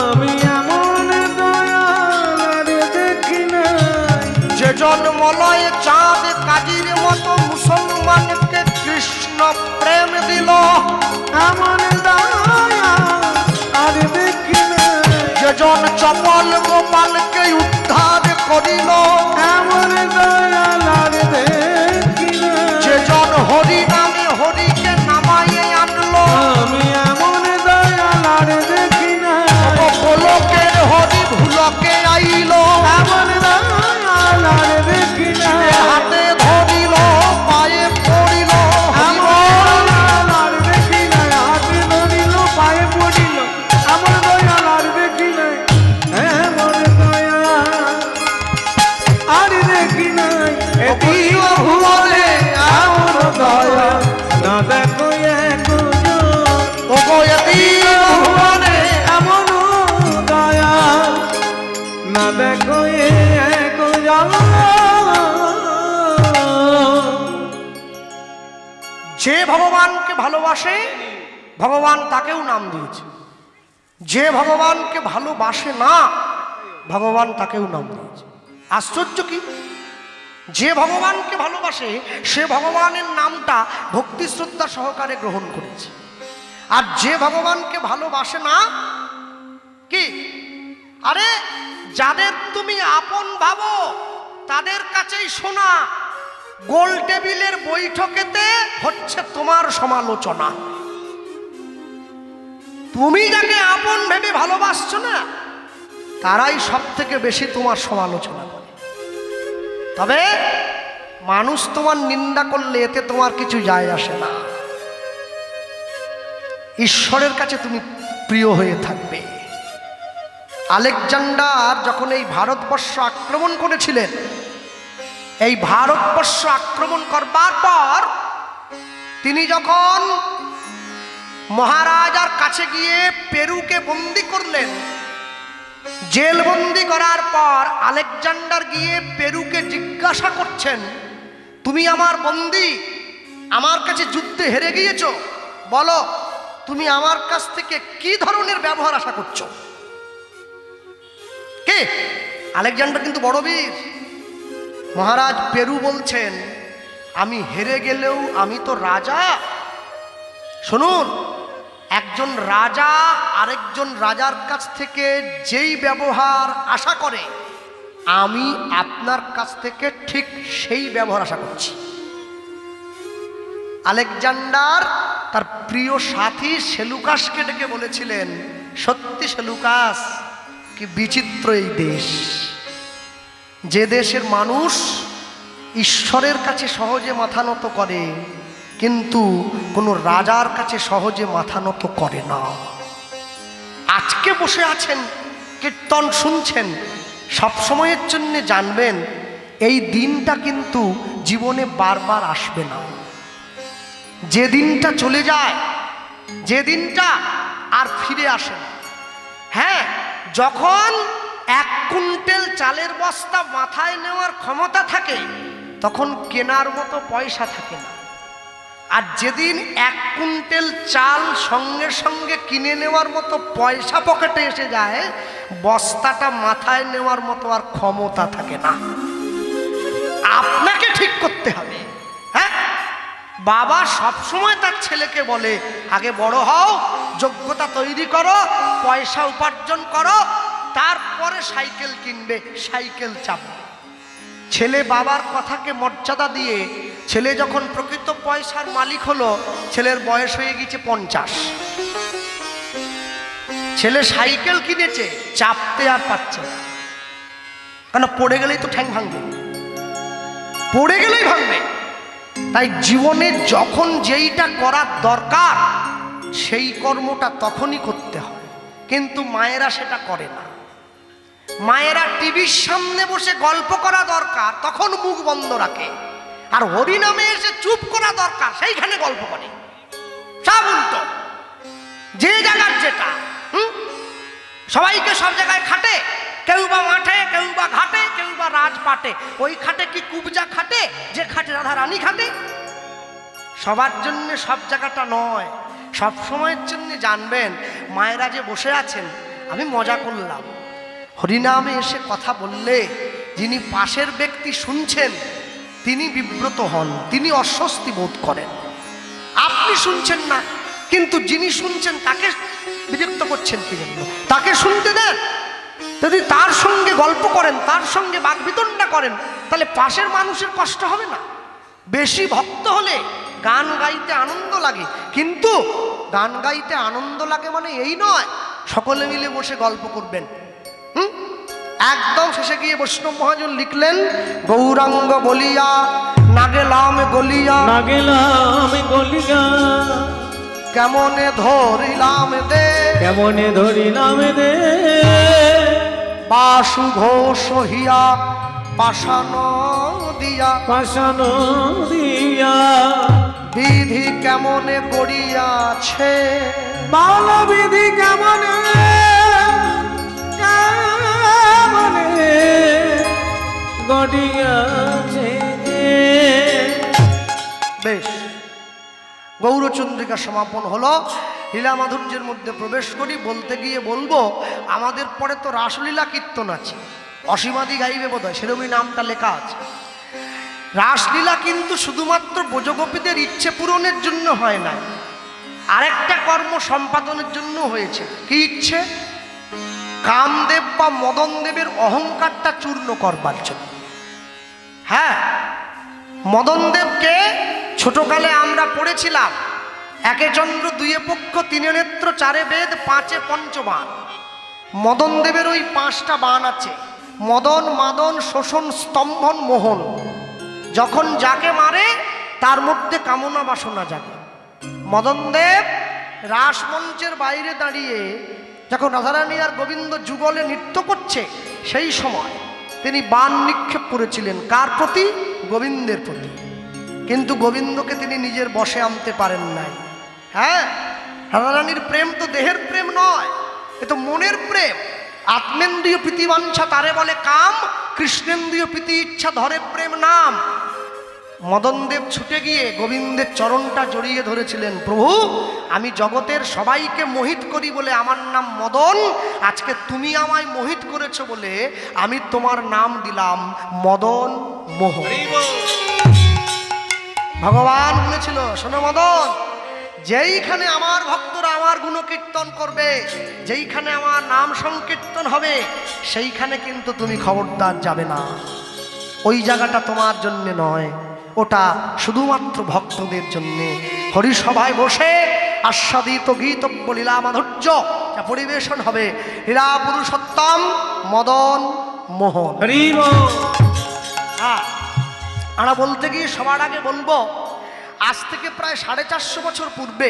আমি এমন দয়াল আর দেখি নাই। যেজন মলয় চাঁদ কাজীর মতো মুসলমানকে কৃষ্ণ প্রেম দিল, এমন দয়াল আর দেখি নাই। যেজন চপল গোপালকে উদ্ধার করিল, এমন দয়াল আর দেখি নাই। যেজন হরি নামে হরিকে নামাইয়ে আনলো, আমি এমন দয়াল আর দেখি নাই। গোলকের হরি ভুলকে আইল, এমন দয়াল আর দেখি নাই। হাতে ধরিল পায়ে পড়িল, এমন দয়াল আর দেখি নাই। হাতে ধরিল পায়ে পড়িল, এমন দয়াল আর দেখি নাই। এমন দয়াল আর দেখি নাই। এতি ভুবনে এমন দয়াল না দেখো একজন। ও গয়তি ভুবনে এমন দয়াল না দেখো একজন। যে ভগবানকে ভালোবাসে ভগবান তাকেও নাম দিয়েছে। যে ভগবানকে ভালোবাসে না, ভগবান তাকেও নাম দিয়েছে। আশ্চর্য কি, যে ভগবানকে ভালোবাসে সে ভগবানের নামটা ভক্তি শ্রদ্ধা সহকারে গ্রহণ করেছে। আর যে ভগবানকে ভালোবাসে না, কি আরে যাদের তুমি আপন ভাবো তাদের কাছেই শোনা, গোল টেবিলের বৈঠকেতে হচ্ছে তোমার সমালোচনা। তুমি যাকে আপন ভেবে ভালোবাসছো না, তারাই সব থেকে বেশি তোমার সমালোচনা করে। তবে মানুষ তোমার নিন্দা করলে এতে তোমার কিছু যায় আসে না, ঈশ্বরের কাছে তুমি প্রিয় হয়ে থাকবে। আলেকজান্ডার যখন এই ভারতবর্ষ আক্রমণ করেছিলেন, এই ভারতবর্ষ আক্রমণ করবার পর তিনি যখন মহারাজার কাছে গিয়ে পেরুকে বন্দি করলেন, জেলবন্দি করার পর আলেকজান্ডার গিয়ে পেরুকে জিজ্ঞাসা করছেন, তুমি আমার বন্দি, আমার কাছে যুদ্ধে হেরে গিয়েছো, বলো তুমি আমার কাছ থেকে কি ধরনের ব্যবহার আশা করছো? কে? আলেকজান্ডার কিন্তু বড় বীর। মহারাজ পেরু বলছেন, আমি হেরে গেলেও আমি তো রাজা। শুনুন, একজন রাজা আরেকজন রাজার কাছ থেকে যেই ব্যবহার আশা করে, আমি আপনার কাছ থেকে ঠিক সেই ব্যবহার আশা করছি। আলেকজান্ডার তার প্রিয় সাথী সেলুকাসকে ডেকে বলেছিলেন, সত্যি সেলুকাস, কি বিচিত্র এই দেশ, যে দেশের মানুষ ঈশ্বরের কাছে সহজে মাথা নত করে কিন্তু কোনো রাজার কাছে সহজে মাথা নত করে না। আজকে বসে আছেন, কীর্তন শুনছেন, সব সময়ের জন্য জানবেন এই দিনটা কিন্তু জীবনে বারবার আসবে না। যে দিনটা চলে যায়, যে দিনটা আর ফিরে আসে না। হ্যাঁ, যখন 1 কুইন্টাল চালের বস্তা মাথায় নেওয়ার ক্ষমতা থাকে তখন কেনার মতো পয়সা থাকে না। আর যেদিন 1 কুইন্টাল চাল সঙ্গে সঙ্গে কিনে নেওয়ার মতো পয়সা পকেটে এসে যায়, বস্তাটা মাথায় নেওয়ার মতো আর ক্ষমতা থাকে না। আপনাকে ঠিক করতে হবে। হ্যাঁ, বাবা সবসময় তার ছেলেকে বলে, আগে বড় হও, যোগ্যতা তৈরি করো, পয়সা উপার্জন করো, তারপরে সাইকেল কিনবে, সাইকেল চাপবে। ছেলে বাবার কথাকে মর্যাদা দিয়ে ছেলে যখন প্রকৃত পয়সার মালিক হলো, ছেলের বয়স হয়ে গেছে 50। ছেলে সাইকেল কিনেছে, চাপতে আর পারছে না, কেন পড়ে গেলেই তো ঠ্যাং ভাঙবে, পড়ে গেলেই ভাঙবে। তাই জীবনে যখন যেইটা করার দরকার সেই কর্মটা তখনই করতে হয়, কিন্তু মায়েরা সেটা করে না। মায়েরা টিভির সামনে বসে গল্প করা দরকার, তখন মুখ বন্ধ রাখে, আর হরিনামে এসে চুপ করা দরকার, সেইখানে গল্প করে। সব উল্টো, যে জায়গার যেটা। সবাইকে সব জায়গায় খাটে, কেউ বা মাঠে, কেউ বা ঘাটে, কেউ বা রাজপাটে। ওই খাটে কি কুবজা খাটে, যে খাটে রাধা রানী খাটে? সবার জন্য সব জায়গাটা নয়। সব সময়ের জন্য জানবেন, মায়েরা যে বসে আছেন, আমি মজা করলাম, হরিনামে এসে কথা বললে যিনি পাশের ব্যক্তি শুনছেন তিনি বিব্রত হন, তিনি অস্বস্তি বোধ করেন। আপনি শুনছেন না, কিন্তু যিনি শুনছেন তাকে বিরক্ত করছেন কি জন্য? তাকে শুনতে দেন। যদি তার সঙ্গে গল্প করেন, তার সঙ্গে বাকবিতণ্ডা করেন, তাহলে পাশের মানুষের কষ্ট হবে না। বেশি ভক্ত হলে গান গাইতে আনন্দ লাগে, কিন্তু গান গাইতে আনন্দ লাগে মানে এই নয় সকলে মিলে বসে গল্প করবেন। একদম শেষে গিয়ে বৈষ্ণব মহাজন লিখলেন, গৌরাঙ্গ বলিয়া না গেলাম গলিয়া, না গেলাম গলিয়া, কেমনে ধরিলাম দে, কেমনে ধরিলাম দে, বাসু ঘোষ হইয়া পাষাণ দিয়া, পাষাণ দিয়া, বিধি কেমনে গড়িয়াছে, বাল বিধি কেমনে কেমনে গড়িয়াছে। বেশ, গৌরচন্দ্রিকা সমাপন হলো। লীলা মাধুর্যের মধ্যে প্রবেশ করি। বলতে গিয়ে বলবো, আমাদের পরে তো রাসলীলা কীর্তন আছে, অসীমাদি গাইবে বোধ হয়, সেরকমই নামটা লেখা আছে। রাসলীলা কিন্তু শুধুমাত্র ব্রজগোপীদের ইচ্ছে পূরণের জন্য হয় না, আরেকটা কর্ম সম্পাদনের জন্য হয়েছে। কি ইচ্ছে? কামদেব বা মদনদেবের অহংকারটা চূর্ণ করবার জন্য। হ্যাঁ, মদনদেবকে ছোটকালে আমরা পড়েছিলাম, একে চন্দ্র, দুয়ে পক্ষ, তিনে নেত্র, চারে বেদ, পাঁচে পঞ্চবাণ। মদনদেবের ওই 5টা বাণ আছে, মদন, মাদন, শোষণ, স্তম্ভন, মোহন। যখন যাকে মারে তার মধ্যে কামনা বাসনা জাগে। মদনদেব রাসমঞ্চের বাইরে দাঁড়িয়ে যখন রাধারানী আর গোবিন্দ যুগলে নৃত্য করছে, সেই সময় তিনি বাণ নিক্ষেপ করেছিলেন। কার প্রতি? গোবিন্দের প্রতি। কিন্তু গোবিন্দকে তিনি নিজের বশে আনতে পারেন নাই। হ্যাঁ, রাধারানীর প্রেম তো দেহের প্রেম নয়, এ তো মনের প্রেম। আত্মেন্দ্রিয় প্রীতিবাঞ্ছা তারে বলে কাম, কৃষ্ণেন্দ্রিয় প্রীতি ইচ্ছা ধরে প্রেম নাম। মদনদেব ছুটে গিয়ে গোবিন্দের চরণটা জড়িয়ে ধরেছিলেন, প্রভু আমি জগতের সবাইকে মোহিত করি বলে আমার নাম মদন, আজকে তুমি আমায় মোহিত করেছো বলে আমি তোমার নাম দিলাম মদন মোহন। ভগবান বলেছিল, শোনো মদন, যেইখানে আমার ভক্তরা আমার গুণকীর্তন করবে, যেইখানে আমার নাম সংকীর্তন হবে, সেইখানে কিন্তু তুমি খবরদার যাবে না। ওই জায়গাটা তোমার জন্য নয়, ওটা শুধুমাত্র ভক্তদের জন্যে। হরিসভায় বসে আস্বাদিত গীতব্য লীলা মাধুর্য যা পরিবেশন হবে, লীলা পুরুষোত্তম মদন মোহন। আমরা বলতে গিয়ে সবার আগে বলবো, আজ থেকে প্রায় 450 বছর পূর্বে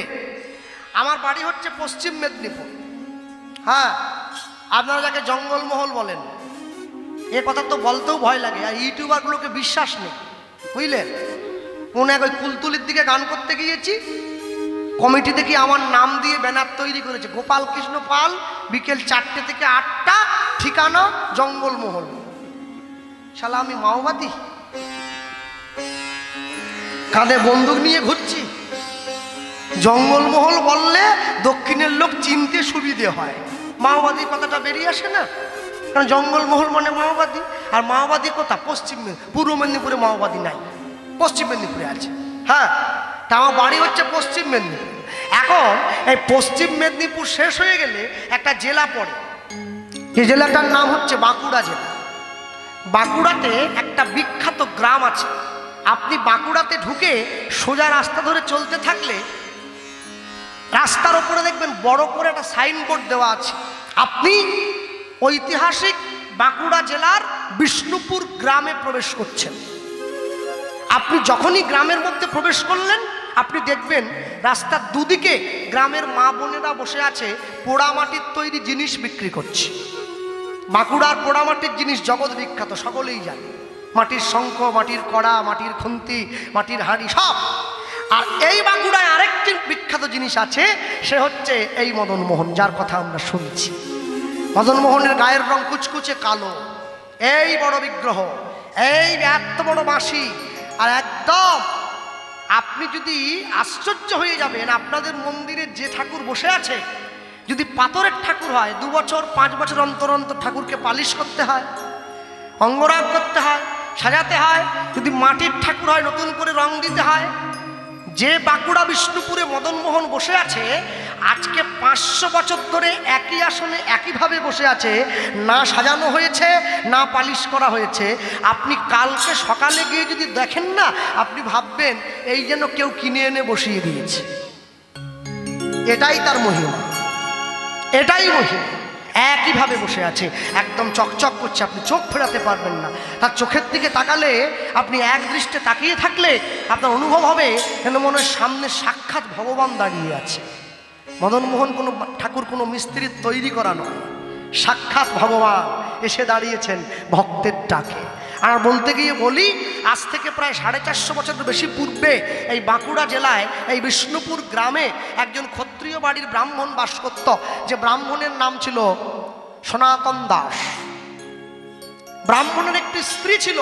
আমার বাড়ি হচ্ছে পশ্চিম মেদিনীপুর। হ্যাঁ, আপনারা যাকে জঙ্গলমহল বলেন, এ কথা তো বলতেও ভয় লাগে, আর ইউটিউবারগুলোকে বিশ্বাস নেই, বুঝলেন। কোন এক ওই কুলতুলির দিকে গান করতে গিয়েছি, কমিটি দেখি আমার নাম দিয়ে ব্যানার তৈরি করেছে, গোপাল কৃষ্ণ পাল, বিকেল 4টে থেকে 8টা, ঠিকানা জঙ্গলমহল। শালা আমি মাওবাদী, কাঁধে বন্দুক নিয়ে ঘুরছি। জঙ্গলমহল বললে দক্ষিণের লোক চিনতে সুবিধে হয়, মাওবাদী কথাটা বেরিয়ে আসে না, কারণ জঙ্গলমহল মানে মাওবাদী। আর মাওবাদী কোথা? পূর্ব মেদিনীপুরে মাওবাদী নাই, পশ্চিম মেদিনীপুরে আছে। হ্যাঁ, তা আমার বাড়ি হচ্ছে পশ্চিম মেদিনীপুর। এখন এই পশ্চিম মেদিনীপুর শেষ হয়ে গেলে একটা জেলা পড়ে, যে জেলাটার নাম হচ্ছে বাঁকুড়া জেলা। বাঁকুড়াতে একটা বিখ্যাত গ্রাম আছে। আপনি বাঁকুড়াতে ঢুকে সোজা রাস্তা ধরে চলতে থাকলে রাস্তার ওপরে দেখবেন বড় করে একটা সাইনবোর্ড দেওয়া আছে, আপনি ঐতিহাসিক বাঁকুড়া জেলার বিষ্ণুপুর গ্রামে প্রবেশ করছেন। আপনি যখনই গ্রামের মধ্যে প্রবেশ করলেন, আপনি দেখবেন রাস্তার দুদিকে গ্রামের মা বোনেরা বসে আছে, পোড়ামাটির তৈরি জিনিস বিক্রি করছে। বাঁকুড়ার পোড়ামাটির জিনিস জগৎ বিখ্যাত, সকলেই জানে। মাটির শঙ্খ, মাটির কড়া, মাটির খুন্তি, মাটির হাঁড়ি, সব। আর এই বাঁকুড়ায় আরেকটি বিখ্যাত জিনিস আছে, সে হচ্ছে এই মদনমোহন, যার কথা আমরা শুনছি। মদনমোহনের গায়ের রং কুচকুচে কালো, এই বড় বিগ্রহ, এই এত বড় বাঁশি, আর একদম আপনি যদি আশ্চর্য হয়ে যাবেন, আপনাদের মন্দিরে যে ঠাকুর বসে আছে, যদি পাথরের ঠাকুর হয় 2 বছর 5 বছর অন্তর অন্তর ঠাকুরকে পালিশ করতে হয়, অঙ্গরাগ করতে হয়, সাজাতে হয়। যদি মাটির ঠাকুর হয় নতুন করে রং দিতে হয়। যে বাঁকুড়া বিষ্ণুপুরে মদনমোহন বসে আছে, আজকে 500 বছর ধরে একই আসনে একইভাবে বসে আছে, না সাজানো হয়েছে না পালিশ করা হয়েছে। আপনি কালকে সকালে গিয়ে যদি দেখেন না, আপনি ভাববেন এই যেন কেউ কিনে এনে বসিয়ে দিয়েছে। এটাই তার মহিমা, এটাই মহিমা। একইভাবে বসে আছে, একদম চকচক করছে, আপনি চোখ ফেরাতে পারবেন না। তার চোখের দিকে তাকালে, আপনি এক দৃষ্টে তাকিয়ে থাকলে আপনার অনুভব হবে যেন মনে হয় সামনে সাক্ষাৎ ভগবান দাঁড়িয়ে আছে। মদনমোহন কোনো ঠাকুর, কোনো মিস্ত্রির তৈরি করা নয়, সাক্ষাৎ ভগবান এসে দাঁড়িয়েছেন ভক্তের ডাকে। আর বলতে গিয়ে বলি, আজ থেকে প্রায় 450 বছর বেশি পূর্বে এই বাঁকুড়া জেলায় এই বিষ্ণুপুর গ্রামে একজন ক্ষত্রিয় বাড়ির ব্রাহ্মণ বাস করত, যে ব্রাহ্মণের নাম ছিল সনাতন দাস। ব্রাহ্মণের একটি স্ত্রী ছিল।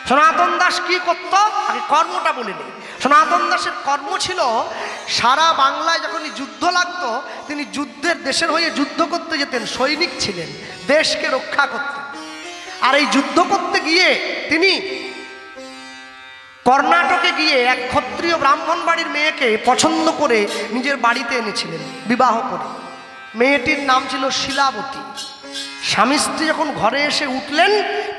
সনাতন দাস কি করত, আগে কর্মটা বলে নেই। সনাতন দাসের কর্ম ছিল সারা বাংলায় যখনই যুদ্ধ লাগতো তিনি যুদ্ধের দেশের হয়ে যুদ্ধ করতে যেতেন, সৈনিক ছিলেন, দেশকে রক্ষা করতেন। আর এই যুদ্ধ করতে গিয়ে তিনি কর্ণাটকে গিয়ে এক ক্ষত্রিয় ব্রাহ্মণ বাড়ির মেয়েকে পছন্দ করে নিজের বাড়িতে এনেছিলেন বিবাহ করে। মেয়েটির নাম ছিল শিলাবতী। স্বামী স্ত্রী যখন ঘরে এসে উঠলেন,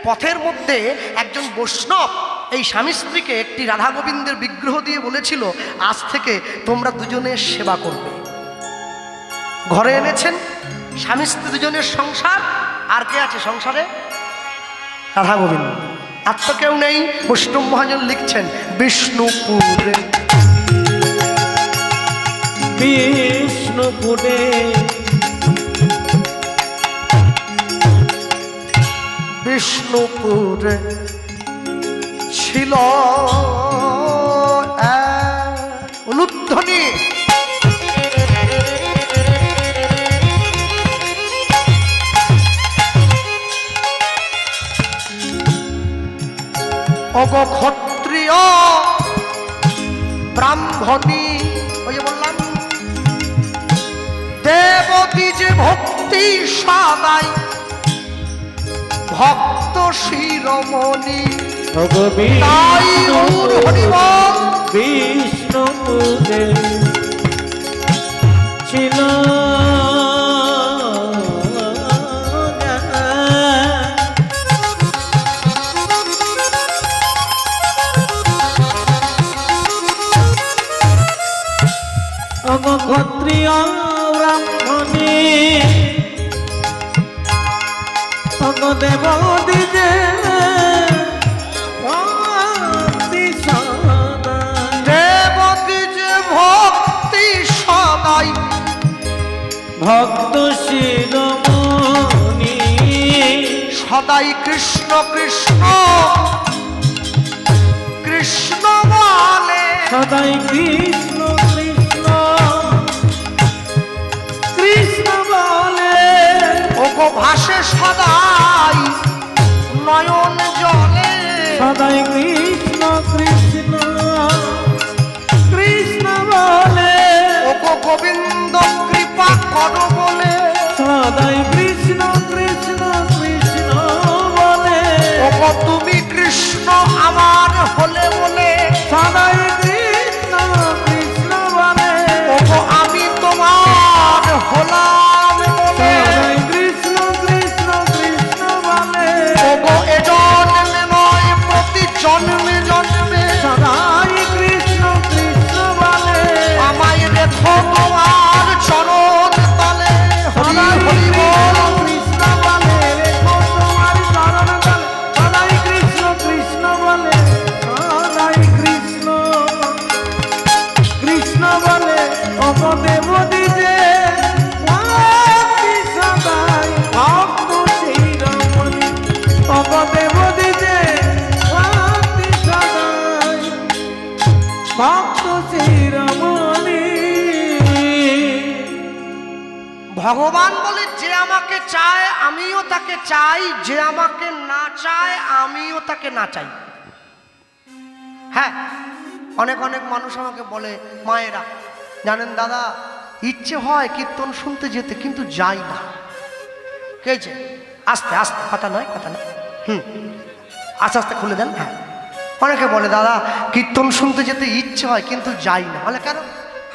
পথের মধ্যে একজন বৈষ্ণব এই স্বামী স্ত্রীকে একটি রাধা গোবিন্দের বিগ্রহ দিয়ে বলেছিল, আজ থেকে তোমরা দুজনের সেবা করবে। ঘরে এনেছেন, স্বামী স্ত্রী দুজনের সংসার। আর কে আছে সংসারে? রাধা গোবিন্দ। আর তো কেউ নেই। বৈষ্ণব মহাজন লিখছেন, বিষ্ণুপুরে বিষ্ণুপুরে বিষ্ণুপুরে ছিল উলুধ্বনি। অগ ক্ষত্রিয় ব্রাহ্মণী, ওই যে বললাম দেবতী যে ভক্তি সদাই ভক্ত শিরোমণি, তাই গৌর হরিবল বিষ্ণুপুরে ছিল ক্ষত্রিয় ব্রাহ্মণী দেবতী যে দেবতী যে ভক্তি সদাই ভক্ত শিরোমণি, সদাই কৃষ্ণ কৃষ্ণ কৃষ্ণ বলে, সদাই কৃষ্ণ কৃষ্ণ কৃষ্ণ বলে। ওগো ভাসে সদাই নয়ন জলে, সদাই কৃষ্ণ কৃষ্ণ কৃষ্ণ বলে। ওগো গোবিন্দ কৃপা করো বলে, সদাই কৃষ্ণ কৃষ্ণ কৃষ্ণ বলে। ওগো তুমি কৃষ্ণ আমার হলে বলে, সদাই কৃষ্ণ কৃষ্ণ বলে। ওগো আমি তোমার হলাম বলে, সদাই কৃষ্ণ কৃষ্ণ কৃষ্ণ বলে। ওগো এ জন্মে নয় প্রতি জন্মে জন্মে সদাই কৃষ্ণ কৃষ্ণ বলে। আমায় রেখো তোমার চরণ তলে। হরি হরি বল কৃষ্ণ বলে, রেখো তোমার চরণ তলে। সদাই কৃষ্ণ কৃষ্ণ বলে, সদাই কৃষ্ণ কৃষ্ণ বলে। অপদেবতী যে ভক্তি সদাই ভক্ত শিরোমণি, অপদেবতী যে ভক্তি সদাই ভক্ত শিরোমণি। ভগবান বলে, যে আমাকে চায় আমিও তাকে চাই, যে আমাকে না চায় আমিও তাকে না চাই। হ্যাঁ, অনেক অনেক মানুষ আমাকে বলে, মায়েরা জানেন দাদা, ইচ্ছে হয় কীর্তন শুনতে যেতে, কিন্তু যাই না। কেছে আস্তে আস্তে, কথা নয় কথা নয়, আস্তে আস্তে খুলে দেন। হ্যাঁ, অনেকে বলে দাদা কীর্তন শুনতে যেতে ইচ্ছে হয় কিন্তু যাই না। বলে কেন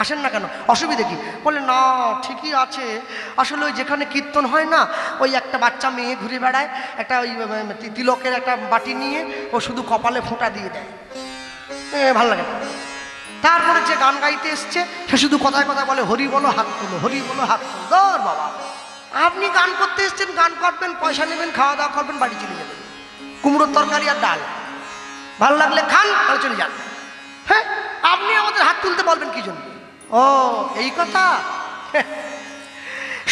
আসেন না কেন, অসুবিধে কি? বলে না ঠিকই আছে, আসলে ওই যেখানে কীর্তন হয় না, ওই একটা বাচ্চা মেয়ে ঘুরে বেড়ায়, একটা ওই তিলকের একটা বাটি নিয়ে ও শুধু কপালে ফোঁটা দিয়ে দেয়, ভালো লাগে। তারপরে যে গান গাইতে এসছে সে শুধু কথায় কথায় বলে হরি বলো হাত তোলো, হরি বলো হাত তোলো। ধর বাবা, আপনি গান করতে এসছেন, গান করবেন, পয়সা নেবেন, খাওয়া দাওয়া করবেন, বাড়ি চলে যাবেন, কুমড়োর তরকারি আর ডাল, ভালো লাগলে খান, তাহলে চলে যান। হ্যাঁ, আপনি আমাদের হাত তুলতে বলবেন কি জন্য? ও এই কথা।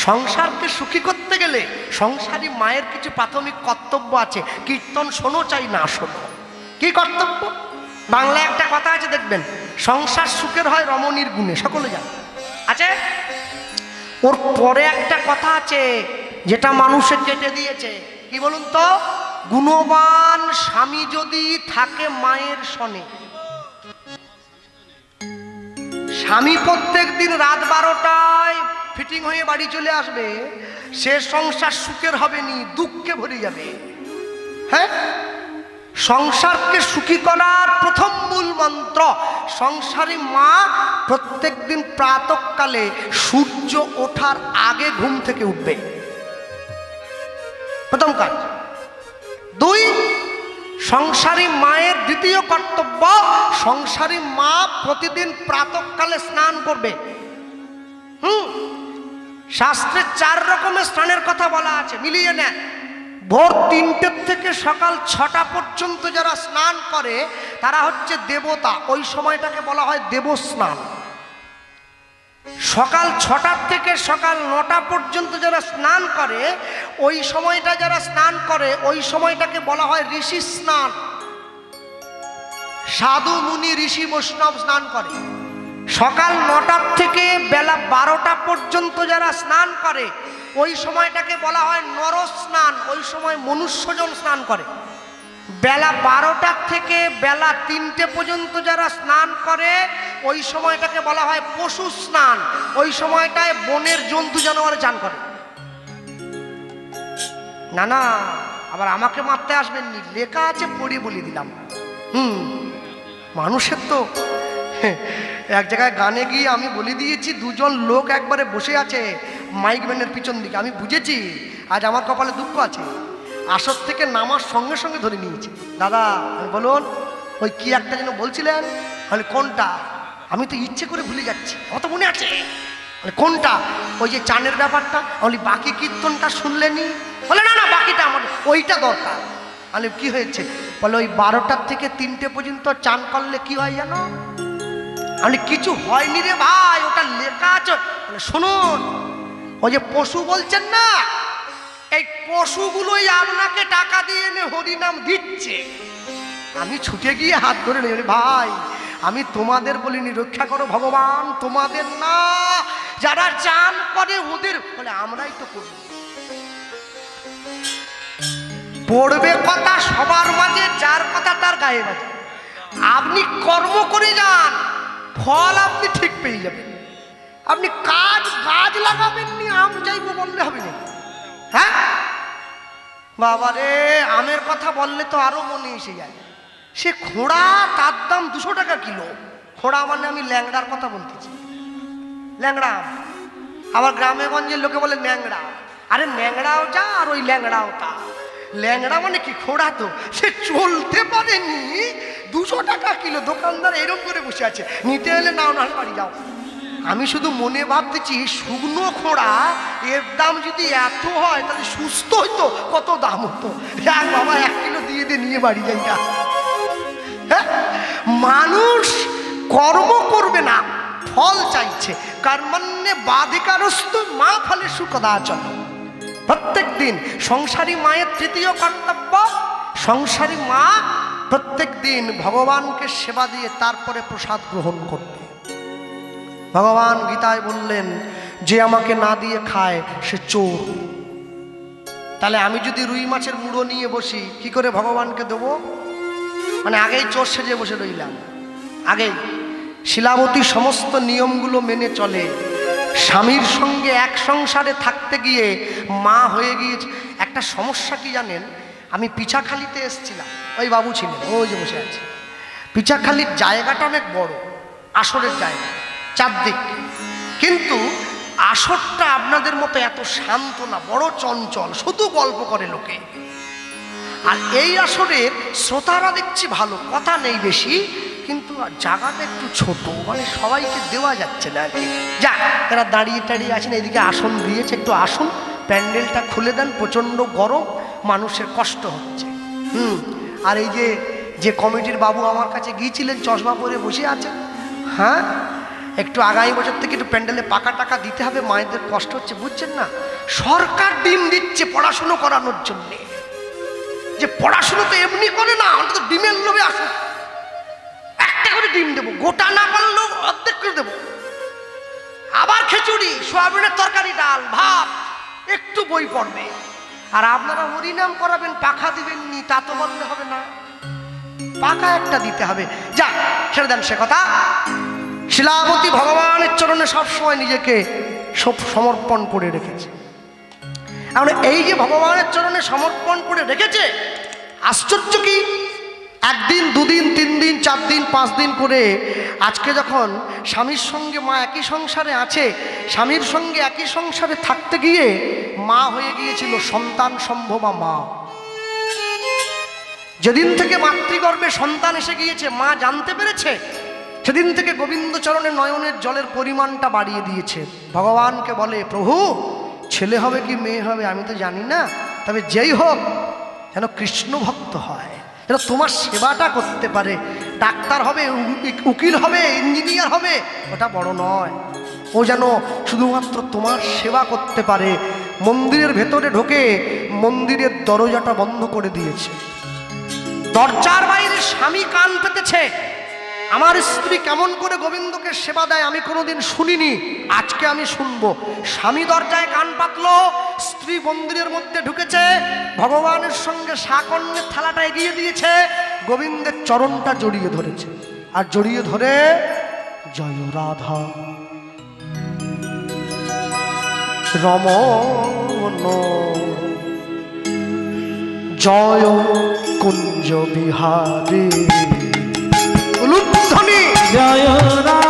সংসারকে সুখী করতে গেলে সংসারী মায়ের কিছু প্রাথমিক কর্তব্য আছে। কীর্তন শোনো চাই না শোনো, কি কর্তব্য? বাংলায় একটা কথা আছে দেখবেন, সংসার সুখের হয় রমণীর গুণে, সকলে জান আছে। ওর পরে একটা কথা আছে যেটা মানুষে কেটে দিয়েছে, কি বলুন তো? গুণবান স্বামী যদি থাকে মায়ের সনে, স্বামী প্রত্যেক দিন রাত 12টায় ফিটিং হয়ে বাড়ি চলে আসবে, সে সংসার সুখের হবে নি, দুঃখে ভরে যাবে। হ্যাঁ, সংসারকে সুখী করার প্রথম মূল মন্ত্র, সংসারী মা প্রত্যেক দিন প্রাতঃকালে সূর্য ওঠার আগে ঘুম থেকে উঠবে, প্রথম কাজ। 2, সংসারী মায়ের দ্বিতীয় কর্তব্য, সংসারী মা প্রতিদিন প্রাতঃকালে স্নান করবে। শাস্ত্রে 4 রকমের স্নানের কথা বলা আছে, মিলিয়ে নেন। ভোর 3টে থেকে সকাল 6টা পর্যন্ত যারা স্নান করে তারা হচ্ছে দেবতা, ওই সময়টাকে বলা হয় দেবস্নান। সকাল 6টা থেকে সকাল 9টা পর্যন্ত যারা স্নান করে ওই সময়টা যারা স্নান করে ওই সময়টাকে বলা হয় ঋষি স্নান। সাধু মুনি ঋষি বৈষ্ণব স্নান করে। সকাল 9টার থেকে বেলা 12টা পর্যন্ত যারা স্নান করে ওই সময়টাকে বলা হয় নর স্নান, ওই সময় মনুষ্যজন স্নান করে। বেলা 12টা থেকে বেলা 3টে পর্যন্ত যারা স্নান করে ওই সময়টাকে বলা হয় পশু স্নান, ওই সময়টায় বনের জন্তু জানোয়ার চান করে। না না, আবার আমাকে মারতে আসবেন নি, লেখা আছে পড়িয়ে বলে দিলাম। মানুষের তো এক জায়গায় গানে গিয়ে আমি বলে দিয়েছি, 2জন লোক একবারে বসে আছে মাইক ব্যান্ডের পিছন দিকে, আমি বুঝেছি আজ আমার কপালে দুঃখ আছে। আসর থেকে নামার সঙ্গে সঙ্গে ধরে নিয়েছি। দাদা বলুন, ওই কি একটা যেন বলছিলেন? বলে কোনটা? আমি তো ইচ্ছে করে ভুলে যাচ্ছি, অত মনে আছে। বলে কোনটা? ওই যে চানের ব্যাপারটা। বলি বাকি কীর্তনটা শুনলেনি? বলে না না, বাকিটা আমার ওইটা দরকার। আমি কি হয়েছে? বলে ওই 12টার থেকে 3টে পর্যন্ত চান করলে কি হয় জানো? আমি কিছু হয়নি রে ভাই, ওটা লেখা আছে। বলে শুনুন, ওই যে পশু বলছেন না, এই পশুগুলোই আপনাকে টাকা দিয়ে এনে হরিনাম দিচ্ছে। আমি ছুটে গিয়ে হাত ধরে নিই, ভাই আমি তোমাদের বলিনি, রক্ষা করো ভগবান, তোমাদের না, যারা চান করে ওদের। বলে আমরাই তো করি। পড়বে কথা সবার মাঝে, যার কথা তার গায়ে বাজে। আপনি কর্ম করে যান, ফল আপনি ঠিক পেয়ে যাবেন। আপনি কাজ লাগাবেন নি, আম চাইবো বললে হবে না। হ্যাঁ বাবা রে, আমের কথা বললে তো আরো মনে এসে যায়। সে খোঁড়া, তার দাম 200 টাকা কিলো। খোঁড়া মানে আমি ল্যাংড়ার কথা বলতেছি, ল্যাংড়া। আবার গ্রামে গঞ্জের লোকে বলে ন্যাংড়া। আরে ন্যাংড়াও যা আর ওই ল্যাংড়াও তা। ল্যাংড়া মানে কি? খোঁড়া তো সে চলতে পারেনি, 200 টাকা কিলো। দোকানদার এরকম করে বসে আছে, নিতে এলে নাও, না বাড়ি যাও। আমি শুধু মনে ভাবতেছি, শুকনো খোঁড়া এর দাম যদি এত হয় তাহলে সুস্থ হইতো কত দাম হতো। যাক বাবা, 1 কিলো দিয়ে নিয়ে বাড়ি যাই। হ্যাঁ, মানুষ কর্ম করবে না, ফল চাইছে। কর্মণ্যে বাধিকারস্তু মা ফলে সুকদাচন। প্রত্যেক দিন সংসারী মায়ের তৃতীয় কর্তব্য, সংসারী মা প্রত্যেক দিন ভগবানকে সেবা দিয়ে তারপরে প্রসাদ গ্রহণ করবে। ভগবান গীতায় বললেন, যে আমাকে না দিয়ে খায় সে চোর। তাহলে আমি যদি রুই মাছের মুড়ো নিয়ে বসি, কি করে ভগবানকে দেবো? মানে আগেই চোর সেজে বসে রইলাম। আগেই শিলাবতী সমস্ত নিয়মগুলো মেনে চলে। স্বামীর সঙ্গে এক সংসারে থাকতে গিয়ে মা হয়ে গিয়েছে। একটা সমস্যা কি জানেন? আমি পিছাখালিতে এসেছিলাম, ওই বাবু ছিলেন, ওই যে বসে আছে। পিছাখালির জায়গাটা অনেক বড়, আসরের জায়গা, চারদিক। কিন্তু আসরটা আপনাদের মতো এত শান্ত না, বড় চঞ্চল, শুধু গল্প করে লোকে। আর এই আসরের শ্রোতারা দেখছি ভালো, কথা নেই বেশি, কিন্তু জায়গাটা একটু ছোট, মানে সবাইকে দেওয়া যাচ্ছে না আর কি। যা এরা দাঁড়িয়ে টাড়িয়ে আছেন, এদিকে আসন দিয়েছে, একটু আসুন, প্যান্ডেলটা খুলে দেন, প্রচণ্ড গরম, মানুষের কষ্ট হচ্ছে। আর এই যে কমিটির বাবু আমার কাছে গিয়েছিলেন, চশমা পরে বসে আছেন। হ্যাঁ, একটু আগামী বছর থেকে একটু প্যান্ডেলে পাকা টাকা দিতে হবে, মায়েদের কষ্ট হচ্ছে, বুঝছেন না? সরকার ডিম দিচ্ছে পড়াশুনো করানোর জন্যে। যে পড়াশুনো তো এমনি করে না, অন্তত ডিমের লোভে আসুক, একটা করে ডিম দেবো, গোটা না পারলেও অর্ধেক করে দেবো। আবার খিচুড়ি, সোয়াবিনের তরকারি, ডাল, ভাত, একটু বই পড়বে। আর আপনারা হরিনাম করাবেন, পাখা দিবেন নি, তা তো বললে হবে না, পাখা একটা দিতে হবে। যা ছেড়ে দেন সে কথা। শিলাবতী ভগবানের চরণে সবসময় নিজেকে সব সমর্পণ করে রেখেছে। এখন এই যে ভগবানের চরণে সমর্পণ করে রেখেছে, আশ্চর্য কি, একদিন দুদিন 3 দিন 4 দিন 5 দিন করে আজকে যখন স্বামীর সঙ্গে মা একই সংসারে আছে, স্বামীর সঙ্গে একই সংসারে থাকতে গিয়ে মা হয়ে গিয়েছিল সন্তান সম্ভবা মা। যেদিন থেকে মাতৃগর্ভে সন্তান এসে গিয়েছে, মা জানতে পেরেছে, সেদিন থেকে গোবিন্দচরণে নয়নের জলের পরিমাণটা বাড়িয়ে দিয়েছে। ভগবানকে বলে, প্রভু ছেলে হবে কি মেয়ে হবে আমি তো জানি না, তবে যেই হোক যেন কৃষ্ণ ভক্ত হয়, যেন তোমার সেবাটা করতে পারে। ডাক্তার হবে, উকিল হবে, ইঞ্জিনিয়ার হবে, ওটা বড় নয়, ও যেন শুধুমাত্র তোমার সেবা করতে পারে। মন্দিরের ভেতরে ঢোকে মন্দিরের দরজাটা বন্ধ করে দিয়েছে। দরজার বাইরে স্বামী কান পেতেছে, আমার স্ত্রী কেমন করে গোবিন্দকে সেবা দেয় আমি কোনোদিন শুনিনি, আজকে আমি শুনবো। স্বামী দরজায় কান পাতলো, স্ত্রী মন্দিরের মধ্যে ঢুকেছে, ভগবানের সঙ্গে শাকন্যের থালাটা এগিয়ে দিয়েছে, গোবিন্দের চরণটা জড়িয়ে ধরেছে, আর জড়িয়ে ধরে জয় রাধা রমণ জয় কুঞ্জ বিহারী উলুধ্বনি জয় রাধা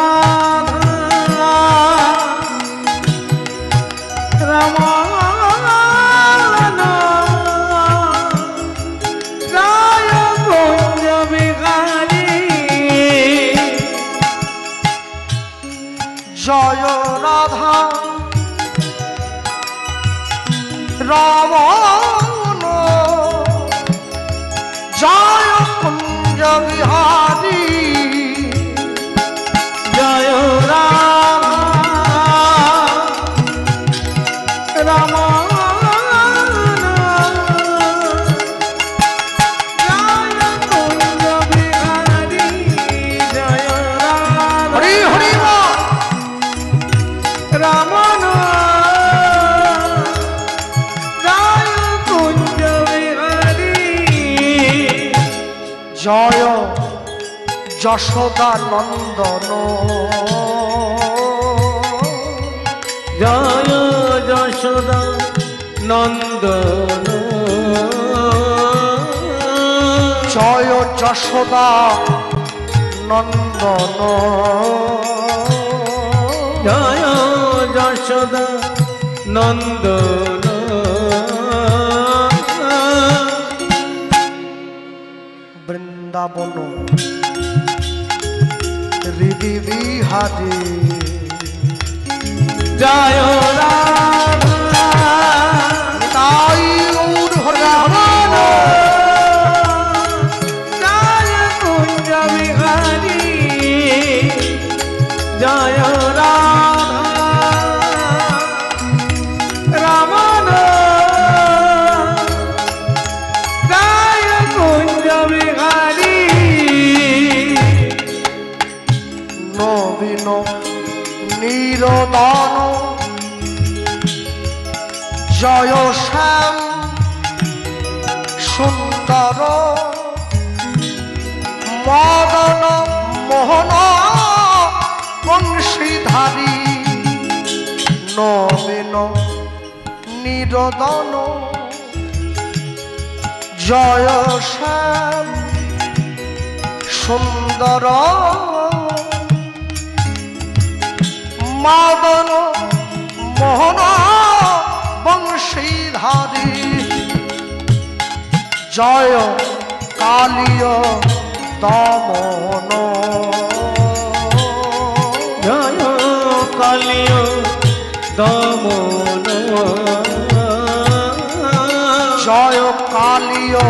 রমণ জয় কুঞ্জ বিহারী জয় রাধা রমণ জয় কুঞ্জ বিহারী জয় রাধা রমণ জয় কুঞ্জ বিহারী জয় রাধা হরি হরি বল। রমণ জয় কুঞ্জ বিহারী জয় যশোদা নন্দন জয় যশোদা নন্দন জয় যশোদা নন্দন জয় যশোদা নন্দন বৃন্দাবন হৃদি বিহারী জয় রাধা তাই গৌর হরি হরি জয় কুঞ্জ বিহারী জয় রাধা রমণ জয় কুঞ্জ বিহারী নবীন নিরদন জয় শ্যাম সুন্দর মদন মোহন বংশীধারী নবীন নিরদন জয় শ্যাম সুন্দর মদন মোহন বংশীধারী জয় কালীয় দমন জয় কালীয় দমন জয় কালীয়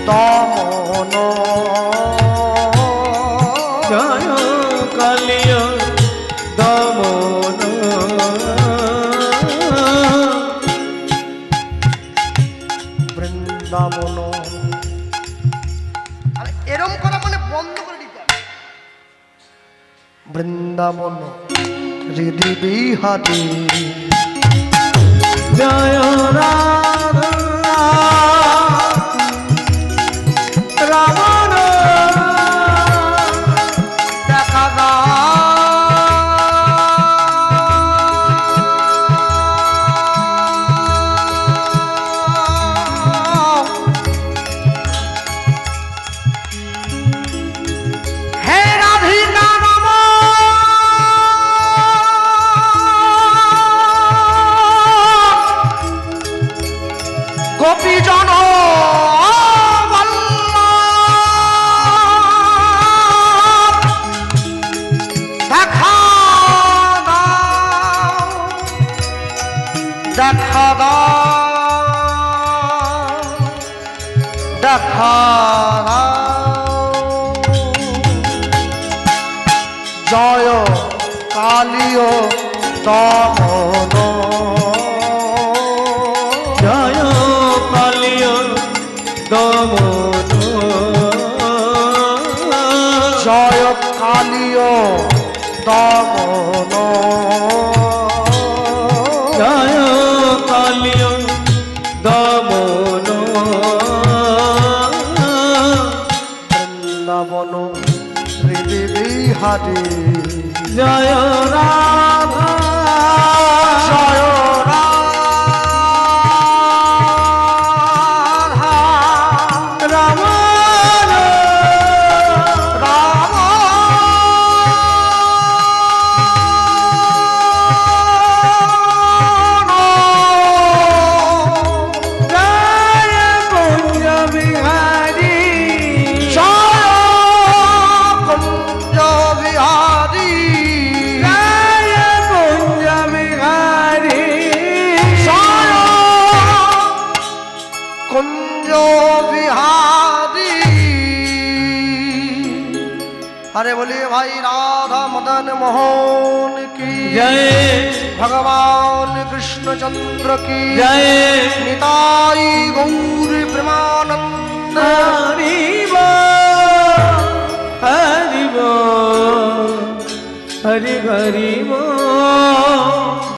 দমন জয় কালীয় দমন বৃন্দাবন। আরে এরম করা মানে বন্ধ করে দিতে হবে। বৃন্দাবন হৃদি বিহারী জয় রাধা রমণ দেখা দাও দেখা দাও। জয় কালীয় দমন, জয় কালীয় দমন, জয় কালীয় দমন, জয় কালীয় দমন, বৃন্দাবন হৃদি বিহারী, জয় রাধা, জয় রাধা, রাম রাম জয় কুঞ্জ বিহারী, কুঞ্জ বিহারী, জয় কুঞ্জ বিহারী, কুঞ্জ বিহারী। अरे बोलिए भाई राधा मदन मोहन की जय, भगवान कृष्ण चंद्र की जय, निताई गौर प्रेमानंद। हरि बोल, हरि बोल, हरि हरि बोल।